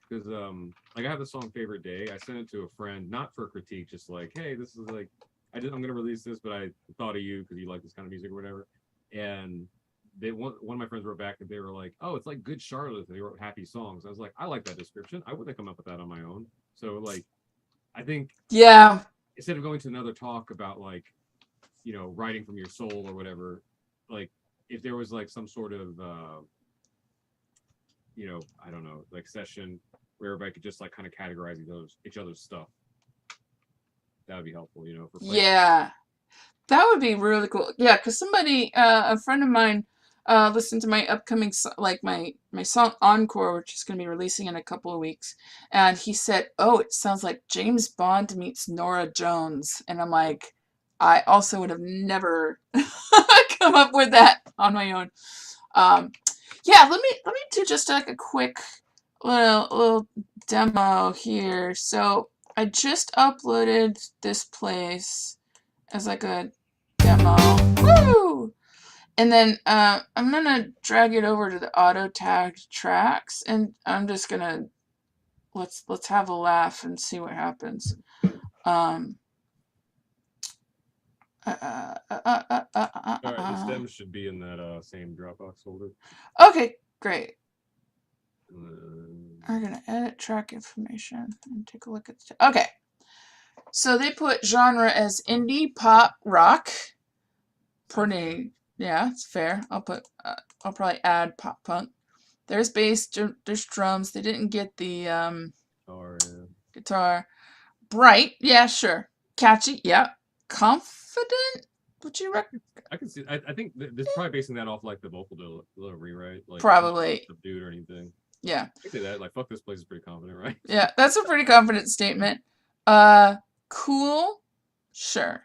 because like I have the song Favorite Day. I sent it to a friend, not for critique, just like, hey, this is like I'm gonna release this, but I thought of you because you like this kind of music or whatever. And one of my friends wrote back and they were like, oh, it's like Good Charlotte. They wrote happy songs. I was like, I like that description. I wouldn't have come up with that on my own. So like I think instead of going to another talk about like, writing from your soul or whatever, like if there was like some sort of I don't know, like session where everybody could just like kind of categorize each other's stuff. That would be helpful, for yeah, that would be really cool. Yeah, because somebody, a friend of mine, listened to my upcoming my song Encore, which is going to be releasing in a couple of weeks, and he said, "Oh, it sounds like James Bond meets Nora Jones," and I'm like, I also would have never come up with that on my own. Yeah, let me do just like a quick little demo here. So I just uploaded this place as like a demo. Woo! And then I'm gonna drag it over to the auto tagged tracks, and I'm just gonna let's have a laugh and see what happens. The stems should be in that same Dropbox folder. Okay, great. We're gonna edit track information and take a look at the okay. So they put genre as indie pop rock. Pretty, yeah, it's fair. I'll probably add pop punk. There's bass, there's drums. They didn't get the guitar. Bright, yeah, sure. Catchy, yeah. Confident? Would you recommend? I can see. I think this is probably basing that off like the vocal delivery, right? Like probably subdued or anything. Yeah. I say that, like, fuck this place is pretty confident, right? Yeah, that's a pretty confident statement. Cool, sure.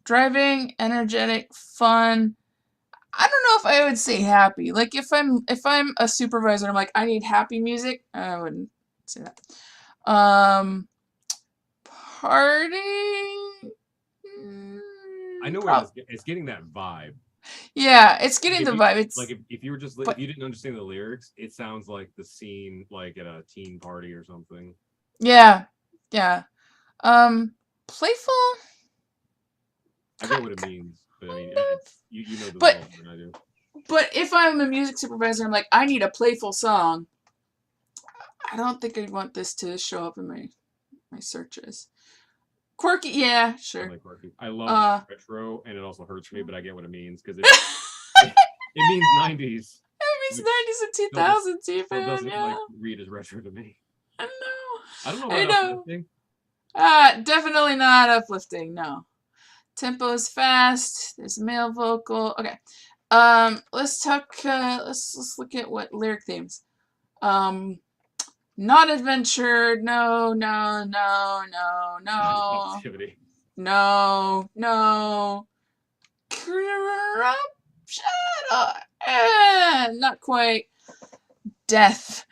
Driving, energetic, fun. I don't know if I would say happy. Like if I'm a supervisor, I'm like, I need happy music. I wouldn't say that. Party. I know where it's getting that vibe. Yeah, it's getting Like the if you vibe. It's like if you were just if but you didn't understand the lyrics, it sounds like the scene like at a teen party or something. yeah, yeah. Playful. I get what it means, but I mean, Kind of. you know them But more than I do. if I'm a music supervisor, I'm like, I need a playful song. I don't think I'd want this to show up in my searches. Quirky, yeah, I sure. like quirky. I love Uh, retro, and it also hurts me, but I get what it means because it means 90s, Maybe which 90s and still just 2000s still even, doesn't like yeah. read as retro to me. I know. I don't know I about know. uplifting. Definitely not uplifting, no. Tempo is fast. There's a male vocal. Okay. Let's talk let's look at what lyric themes. Not adventure, no, no, no, no, Body no. positivity. No, no. Corruption? Not quite. Death.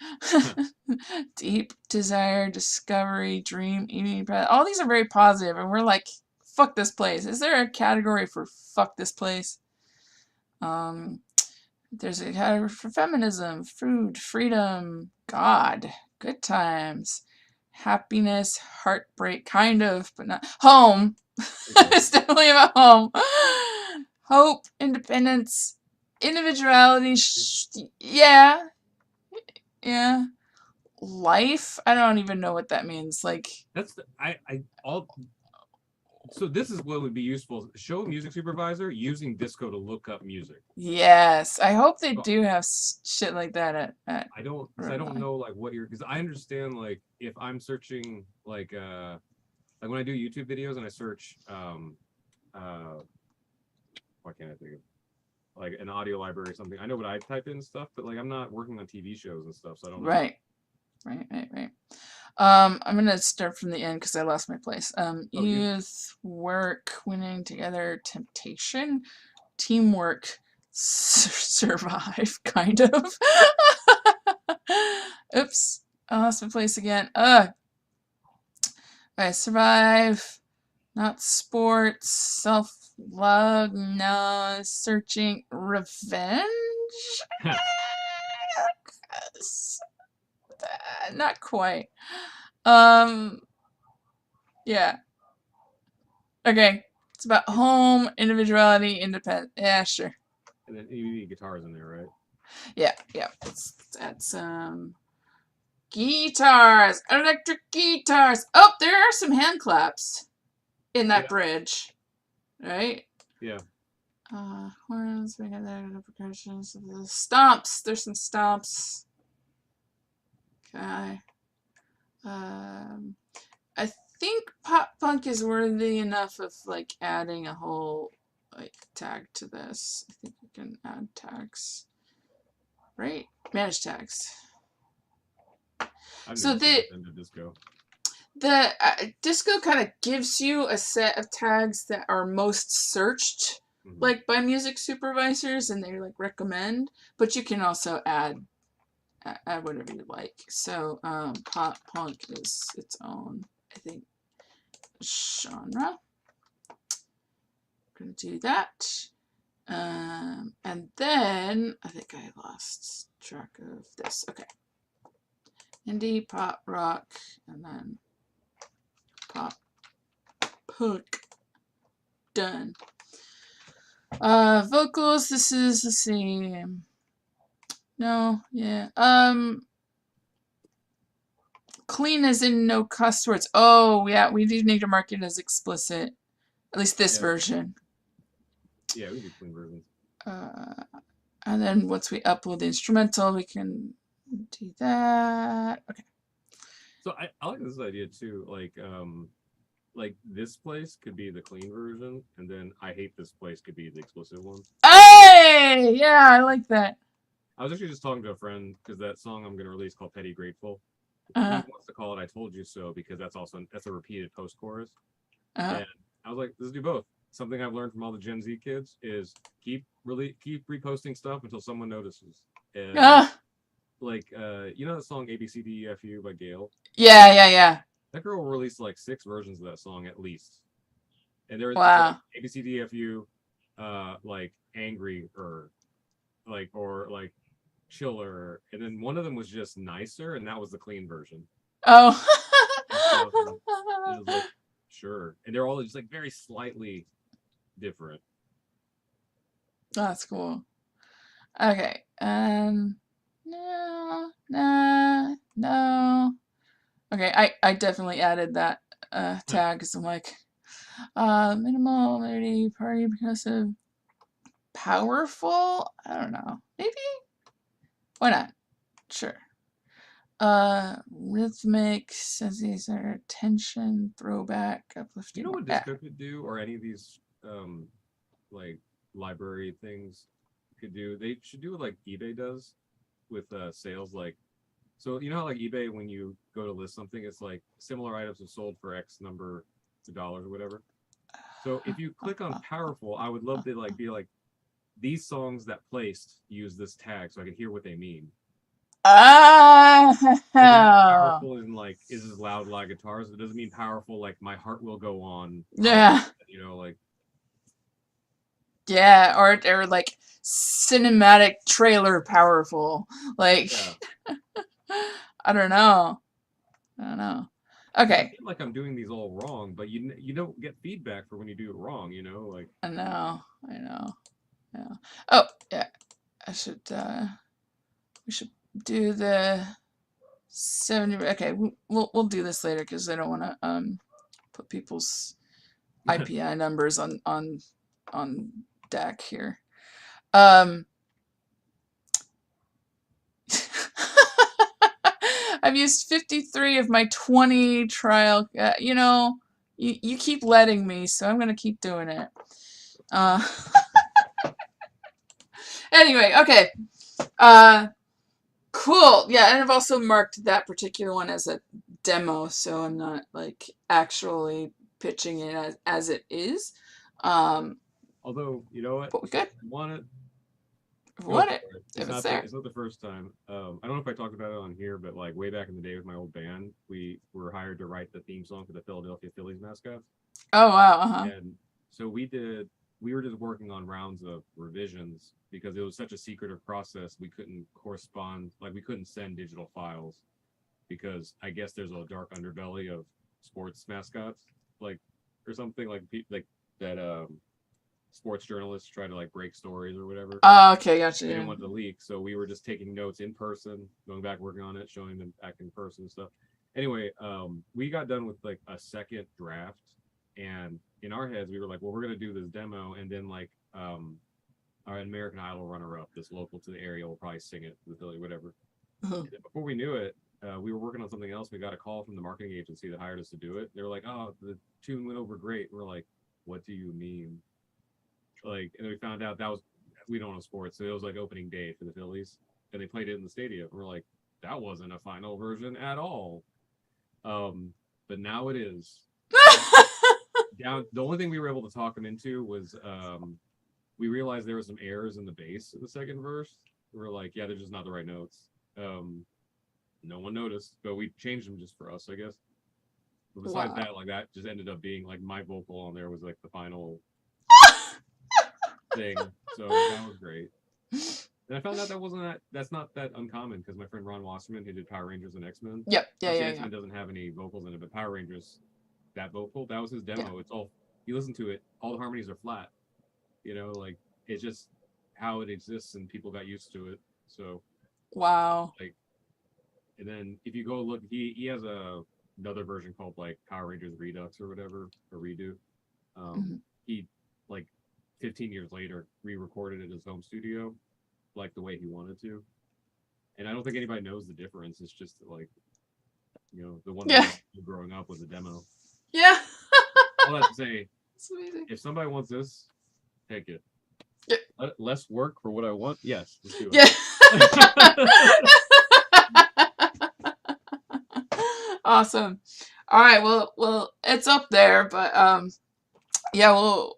Deep desire, discovery, dream, eating. All these are very positive, and we're like, fuck this place. Is there a category for fuck this place? There's a category for feminism, food, freedom, God, good times, happiness, heartbreak, kind of, but not home. Okay. It's definitely about home. Hope, independence, individuality. Yeah, yeah. Life. I don't even know what that means. Like, That's all. So this is what would be useful. Show music supervisor using disco to look up music. yes. I hope they So do have shit like that at I don't know like what you're because I understand like if I'm searching like when I do YouTube videos and I search why can't I think of like an audio library or something. I know what I type in stuff, but like I'm not working on TV shows and stuff, so I don't know. Right. I'm gonna start from the end because I lost my place. Youth, work, winning together, temptation, teamwork, survive, kind of. Oops, I lost my place again. Okay, survive, not sports, self-love, no, searching, revenge. Not quite. Yeah. Okay. It's about home, individuality, independent. Yeah, sure. And then you need guitars in there, right? Yeah. That's guitars, electric guitars. Oh, there are some hand claps in that bridge, right? Yeah. Horns, we got the percussions, the stomps. There's some stomps. Okay. I think pop punk is worthy enough of like adding a whole like tag to this. I think we can add tags. Right? Manage tags. So the disco. The disco kind of gives you a set of tags that are most searched, like by music supervisors, and they like recommend. But you can also add whatever you like. So pop punk is its own, I think, genre. Gonna do that. And then I think I lost track of this. Okay. Indie, pop, rock, and then pop punk. Done. Vocals, this is, let's see. No, yeah. Clean as in no cuss words. Oh, yeah, we do need to mark it as explicit. At least this version. Yeah, we do clean versions. And then once we upload the instrumental, we can do that. Okay. So I like this idea too. Like this place could be the clean version, and then I hate this place could be the explicit one. Hey, yeah, I like that. I was actually just talking to a friend because that song I'm gonna release called Petty Grateful. He Uh-huh. wants to call it I Told You So because that's a repeated post chorus. Uh-huh. And I was like, let's do both. Something I've learned from all the Gen Z kids is keep reposting stuff until someone notices. And Ah, like you know the song ABCDEFU by Gail? yeah, yeah, yeah. That girl released like 6 versions of that song at least. And it's like Wow. ABCDFU, like angry or like chiller, and then one of them was just nicer, and that was the clean version. Oh. And so it was like, sure, and they're all just like very slightly different. That's cool. Okay. No, no, no. Okay, I definitely added that tag because I'm like, minimal, maybe party progressive, powerful. I don't know. Maybe. Why not? Sure. Rhythmic, synthesizer, tension, throwback, You uplifting. know what Yeah. disco could do, or any of these like library things could do? They should do what like eBay does with sales. Like, so you know how like eBay, when you go to list something, it's like similar items have sold for X number of dollars or whatever. So if you click on powerful, I would love to like be like, these songs that placed use this tag so I can hear what they mean. Doesn't mean Ah, powerful in like is as loud like guitars. It doesn't mean powerful like my heart will go on. yeah, Like yeah, or like cinematic trailer powerful. Like, yeah. I don't know. I don't know. Because I Okay, feel like I'm doing these all wrong, but you don't get feedback for when you do it wrong. Like I know. I know. Yeah. Oh, yeah. I should. We should do the 70. Okay, we'll do this later because I don't want to put people's IPI numbers on deck here. Um, I've used 53 of my 20 trial. You keep letting me, so I'm gonna keep doing it. Uh, anyway, okay. Uh, cool. Yeah, and I've also marked that particular one as a demo, so I'm not like actually pitching it as it is. Um, although you know what, but we could. if you want it, If we go want for it, it. if It's it's not there. the first time. I don't know if I talked about it on here, but like way back in the day with my old band, we were hired to write the theme song for the Philadelphia Phillies mascot. Oh wow. Uh-huh. And so we were just working on rounds of revisions because it was such a secretive process. We couldn't correspond, like we couldn't send digital files because I guess there's a dark underbelly of sports mascots, like or something like that. Sports journalists try to like break stories or whatever. Oh, okay, gotcha. They didn't Yeah. want it to leak, so we were just taking notes in person, going back working on it, showing them back in person and stuff. Anyway, we got done with like a second draft, and in our heads we were like, well, we're gonna do this demo, and then like our American Idol runner-up, this local to the area, will probably sing it to the Philly, whatever. And then before we knew it, we were working on something else. We got a call from the marketing agency that hired us to do it. They were like, "Oh, the tune went over great." And we're like, "What do you mean?" Like, and we found out that was we don't know sports, so it was like opening day for the Phillies, and they played it in the stadium. And we're like, "That wasn't a final version at all." But now it is. Down. The only thing we were able to talk them into was we realized there were some errors in the bass of the second verse. We were like, "Yeah, they're just not the right notes." No one noticed, but we changed them just for us, I guess. But besides Wow. that, like that just ended up being like my vocal on there was like the final thing. So that was great. And I found out that's not that uncommon because my friend Ron Wasserman, who did Power Rangers and X-Men. Yep. Yeah. Obviously, Yeah. Yeah. X-Men doesn't have any vocals in it, but Power Rangers, that vocal, that was his Yeah. demo. It's all you listen to it, all the harmonies are flat. Like it's just how it exists and people got used to it. So Wow. like, and then if you go look, he has another version called like Power Rangers Redux or whatever, or redo. Mm-hmm. He like 15 years later re-recorded it in his home studio, like the way he wanted to. And I don't think anybody knows the difference. It's just like, the one Yeah. that we growing up was a demo. Yeah. All that to say, It's amazing. if somebody wants this, take it. Yeah. Less work for what I want. Yes, let's do it. Yeah. Awesome. All right. Well, it's up there, but yeah. Well,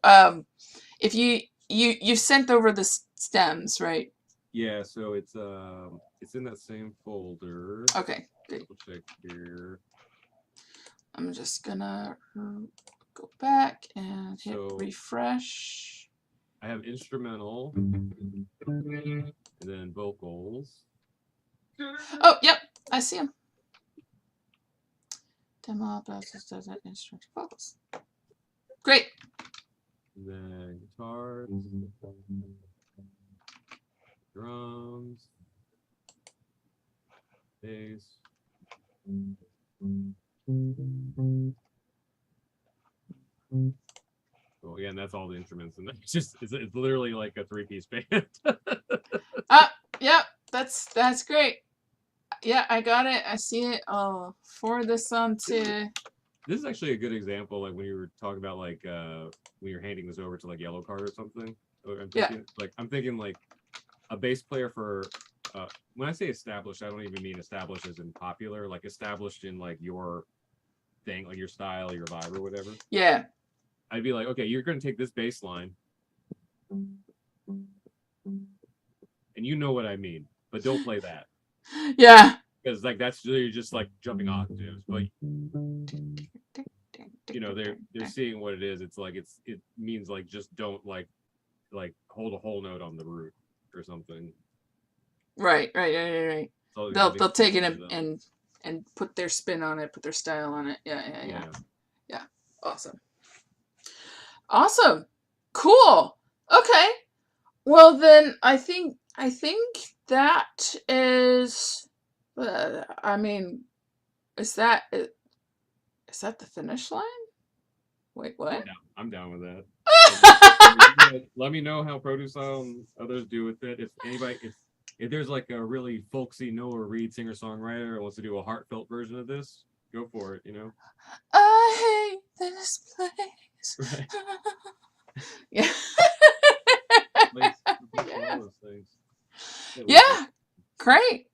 if you've sent over the stems, right? Yeah, so it's in that same folder. Okay. Good. Double check here. I'm just gonna go back and hit So refresh. I have instrumental and then vocals. Oh, yep. I see them. Demo does that instrument vocals. Great. And then guitars, drums, bass. Well, yeah, and that's all the instruments, and it's literally like a three-piece band. Yep. That's great. Yeah, I got it. I see it. I'll forward this on to. This is actually a good example, like when you were talking about like when you're handing this over to like Yellow Card or something. I'm thinking like a bass player for when I say established, I don't even mean established as in popular, like established in like your thing, like your style, your vibe or whatever. Yeah. I'd be like, okay, you're gonna take this bass line and you know what I mean, but don't play that. Yeah. Because like that's you're just like jumping octaves, but you know they're seeing what it is. It's like it means like just don't like hold a whole note on the root or something. Right. They'll take it and put their spin on it, put their style on it. Yeah. Awesome. Cool. Okay. Well then, I think that is. I mean, is that the finish line? Wait, what? I'm down with that. Let me know how Produce Style and others do with it. If anybody, if there's like a really folksy Noah Reed singer songwriter wants to do a heartfelt version of this, go for it. You know. I hate this place. Right. Yeah. Yeah. Great.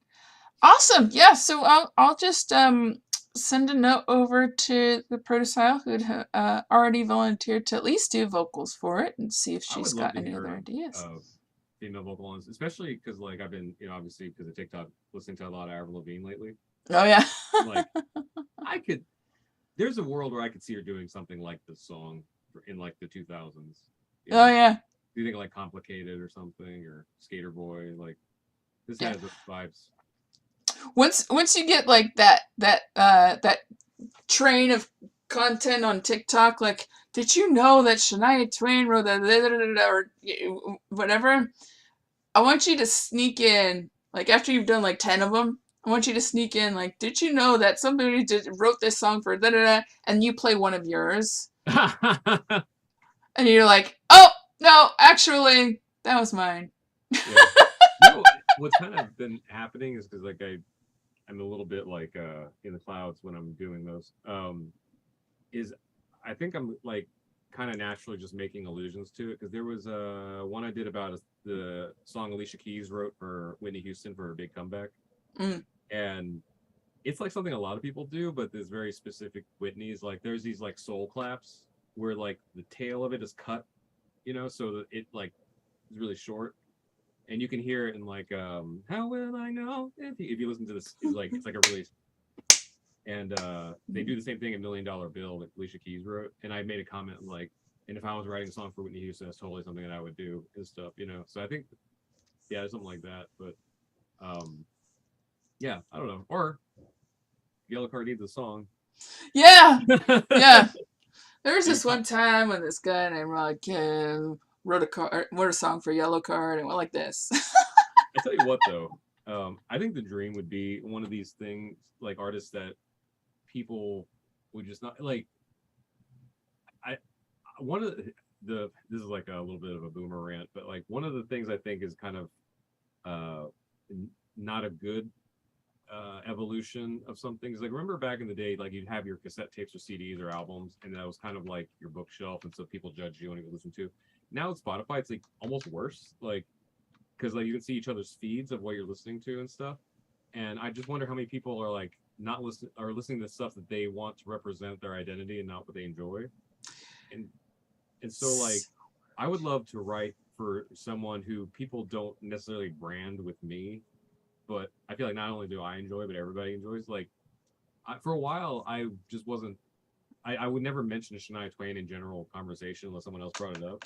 Awesome. Yeah. So I'll just send a note over to the Protostyle who'd already volunteered to at least do vocals for it and see if she's got any other ideas. Female vocal ones, especially because like I've been, obviously because of TikTok, listening to a lot of Avril Lavigne lately. Oh yeah. Like there's a world where I could see her doing something like this song in like the 2000s. Oh yeah. Do you think like Complicated or something or Skater Boy? Like this has those vibes. Once you get like that train of content on TikTok, like, did you know that Shania Twain wrote or whatever? I want you to sneak in, like after you've done like 10 of them, I want you to sneak in, like, did you know that somebody wrote this song for and you play one of yours, and you're like, oh no, actually that was mine. Yeah. What's kind of been happening is because like I'm a little bit like in the clouds when I'm doing those. Is I think I'm like kind of naturally just making allusions to it because there was one I did about the song Alicia Keys wrote for Whitney Houston for her big comeback, and it's like something a lot of people do, but there's very specific Whitney's. Like there's these like soul claps where like the tail of it is cut, so that it like is really short. And you can hear it in like how will I know if you listen to this, it's like a really, and they do the same thing in $1 Million Bill that Alicia Keys wrote, and I made a comment like, and if I was writing a song for Whitney Houston, that's totally something that I would do and stuff, so I think something like that. But yeah, I don't know, or Yellow Card needs a song. Yeah. There was this one time when this guy named Rod Kim wrote a song for Yellow Card and went like this. I tell you what though, I think the dream would be one of these things, like artists that people would just not like. One of this is like a little bit of a boomer rant, but like one of the things I think is kind of not a good evolution of some things. Like remember back in the day, like you'd have your cassette tapes or CDs or albums, and that was kind of like your bookshelf, and so people judged you when you listen to. Now with Spotify, it's like almost worse. Like because like you can see each other's feeds of what you're listening to and stuff. And I just wonder how many people are like not listening to stuff that they want to represent their identity and not what they enjoy. And so like I would love to write for someone who people don't necessarily brand with me, but I feel like not only do I enjoy, but everybody enjoys. Like for a while, I just wasn't. I would never mention Shania Twain in general conversation unless someone else brought it up.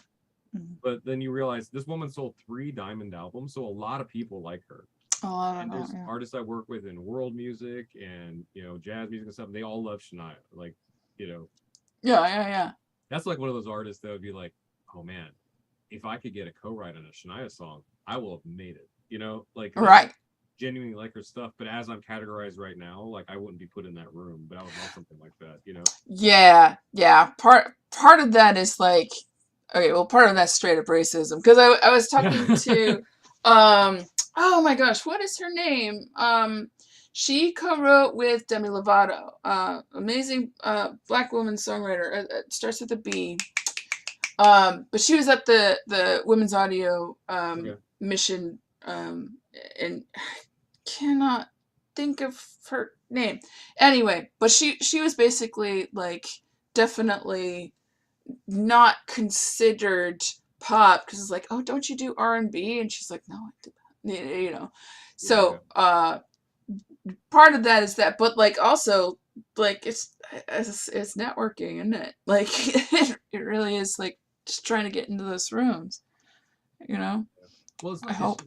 Mhm. But then you realize this woman sold 3 diamond albums, so a lot of people like her. Oh, I don't And know. there's Yeah. artists I work with in world music and jazz music and stuff. And they all love Shania. Like, Yeah, yeah, yeah. that's like one of those artists that would be like, oh man, if I could get a co-write on a Shania song, I will have made it. Like Right. genuinely like her stuff. But as I'm categorized right now, like I wouldn't be put in that room. But I would love something like that. Yeah, yeah. Part of that is like, okay, well, part of that's straight up racism because I was talking to, oh my gosh, what is her name? She co-wrote with Demi Lovato, amazing black woman songwriter. It starts with a B. But she was at the Women's Audio Okay. mission, and cannot think of her name. Anyway, but she was basically like definitely not considered pop because it's like, oh, don't you do R&B? And she's like, no, I do that. Yeah, yeah. So part of that is that, but like also like it's networking, isn't it? Like it really is like just trying to get into those rooms. Well, it's I not just hope.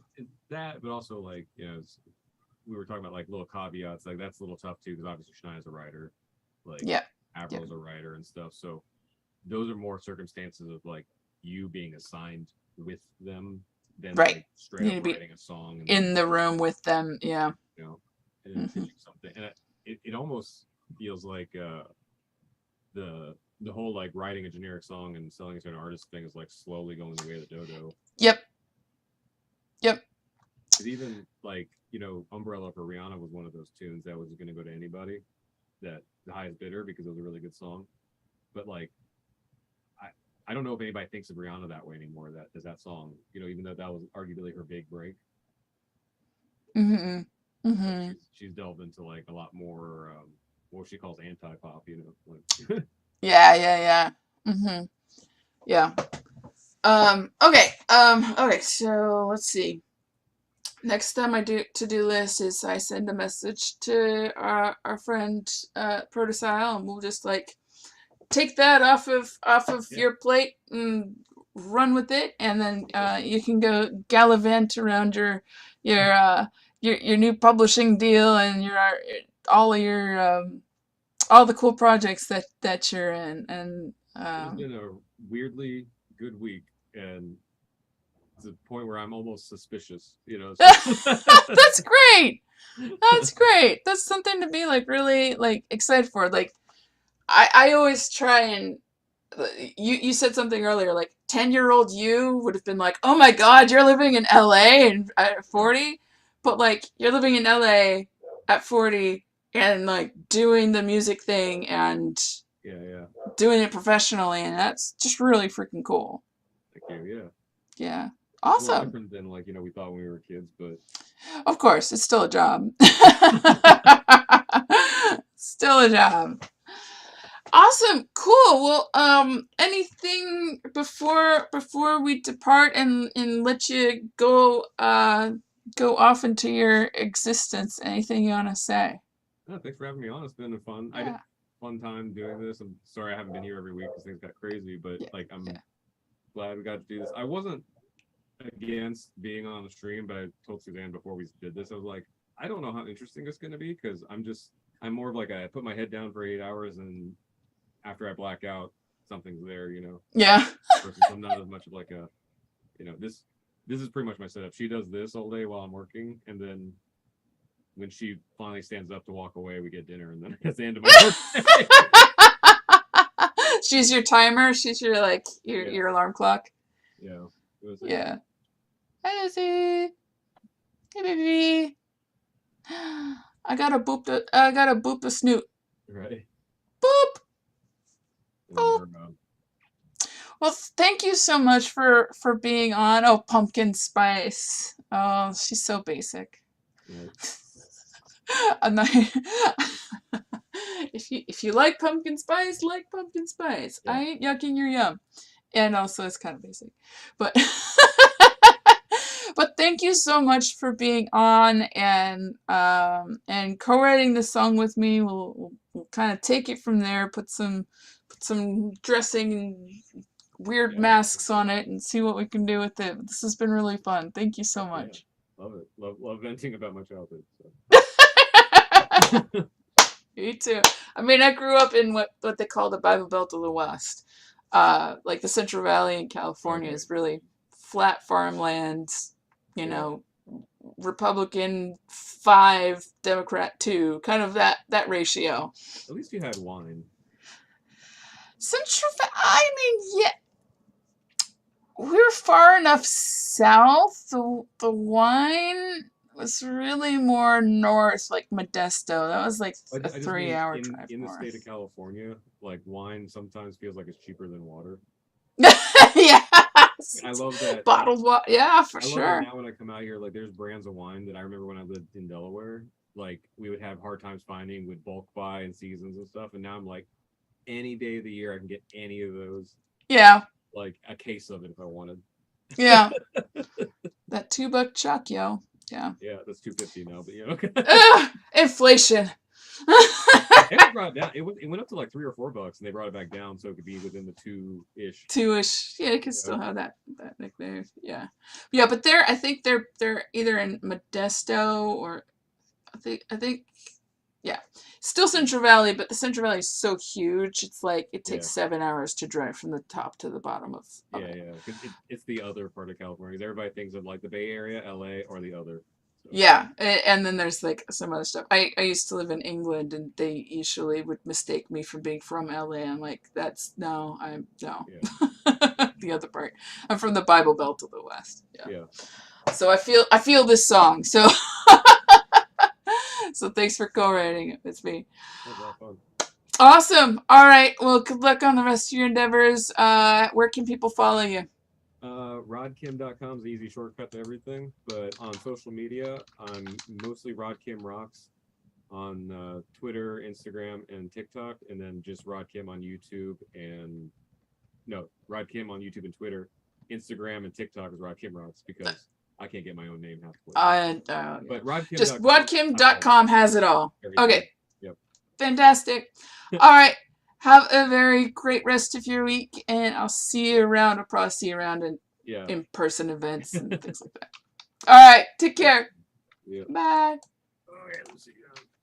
that, but also like we were talking about like little caveats. Like that's a little tough too because obviously Shania's a writer, like Yeah. Yeah. Avril's a writer and stuff. So those are more circumstances of like you being assigned with them than Right. like straight You up need to be writing a song and then in the room with them. Yeah. you know and then Hmm. pitching something. And it almost feels like the whole like writing a generic song and selling it to an artist thing is like slowly going the way of the dodo. Yep. Yep. Because even like Umbrella for Rihanna was one of those tunes that was going to go to anybody, that the highest bidder, because it was a really good song. But like I don't know if anybody thinks of Rihanna that way anymore. That is that song, even though that was arguably her big break. Hmm. Like Hmm. she's delved into like a lot more what she calls anti-pop. Like Yeah. Yeah. Yeah. Hmm. Yeah. Okay. Okay. So let's see. Next time I do to-do list is I send a message to our friend Protosile, and we'll just like take that off of yeah, your plate and run with it, and then you can go gallivant around your your new publishing deal and all of your all the cool projects that you're in, and it has been a weirdly good week, and to the point where I'm almost suspicious. So that's great. That's great. That's something to be like really like excited for. Like I always try and you said something earlier like 10-year-old you would have been like, oh my god, you're living in LA and at yeah, 40, but like you're living in LA at 40 and like doing the music thing and yeah, yeah. doing it professionally, and that's just really freaking cool. Thank you. Yeah, Yeah. it's a little Awesome. different than like we thought when we were kids, but Of course, it's still a job. Still a job. Awesome, cool. Well, anything before we depart and let you go off into your existence? Anything you want to say? no, thanks for having me on. It's been a fun. I did Yeah, fun time doing this. I'm sorry I haven't been here every week because things got crazy, but yeah, like I'm yeah. glad we got to do this. I wasn't against being on the stream, but I told Suzanne before we did this, I was like, I don't know how interesting it's going to be because I'm more of like I put my head down for 8 hours and after I black out, something's there. Yeah. Versus I'm not as much of like a, this is pretty much my setup. She does this all day while I'm working, and then when she finally stands up to walk away, we get dinner, and then it's the end of my work. She's your timer. She's your like Yeah, your alarm clock. yeah. It was like, Yeah. Hi, Lucy. Hey, baby. I gotta boop the snoot. right. Boop. And then Boop. her, Well, thank you so much for being on. Oh, pumpkin spice. Oh, she's so basic. Right. I'm not. If you like pumpkin spice, like pumpkin spice. Yeah. I ain't yucking your yum. And also, it's kind of basic, but but thank you so much for being on and co-writing the song with me. We'll kind of take it from there. Put some dressing and weird Yeah. masks on it and see what we can do with it. This has been really fun. Thank you so Yeah. much. Love it. Love venting about my childhood. So. Me too. I mean, I grew up in what they call the Bible Belt of the West. Like the Central Valley in California Okay. is really flat farmland, you Yeah. know, Republican 5, Democrat 2, kind of that ratio. At least you had wine. I mean, yeah, we're far enough south. The wine was really more north, like Modesto. That was like I, a I just mean 3-hour drive in the state of north. California, like wine sometimes feels like it's cheaper than water. Yeah. I love that. Bottled water. Yeah, for I love that sure. now when I come out here, like there's brands of wine that I remember when I lived in Delaware, like we would have hard times finding with bulk buy and seasons and stuff. And now I'm like, any day of the year I can get any of those, Yeah. like a case of it if I wanted. Yeah. That $2 chuck, yo. Yeah. Yeah, that's $2.50 now, but yeah, okay. Inflation. It brought it down. It went up to like $3 or $4, and they brought it back down so it could be within the 2-ish. 2-ish. Yeah, it can still have that nickname. Yeah. Yeah, but I think they're either in Modesto or I think yeah. Still Central Valley, but the Central Valley is so huge. It's like it takes Yeah. 7 hours to drive from the top to the bottom of Yeah, it. yeah. 'Cause it's the other part of California. 'Cause everybody thinks of like the Bay Area, LA, or the other. So, Yeah, and then there's like some other stuff. I used to live in England, and they usually would mistake me for being from LA. I'm like, that's no, I'm no. yeah, The other part. I'm from the Bible Belt of the West. Yeah. yeah. So I feel this song. So so thanks for co-writing it with me. That was a lot of fun. Awesome. All right. Well, good luck on the rest of your endeavors. Where can people follow you? Rodkim.com is the easy shortcut to everything. But on social media, I'm mostly Rodkim Rocks on Twitter, Instagram, and TikTok, and then just Rodkim on YouTube and no, Rodkim on YouTube and Twitter. Instagram and TikTok is Rodkim Rocks because I can't get my own name half the way. But Rodkim. Just rodkim.com has it all. Everything. Okay. Yep. Fantastic. All right. Have a very great rest of your week, and I'll see you around. I'll probably see you around in in-person events and things like that. All right. Take care. Yeah. Bye. Oh, yeah, we'll see you.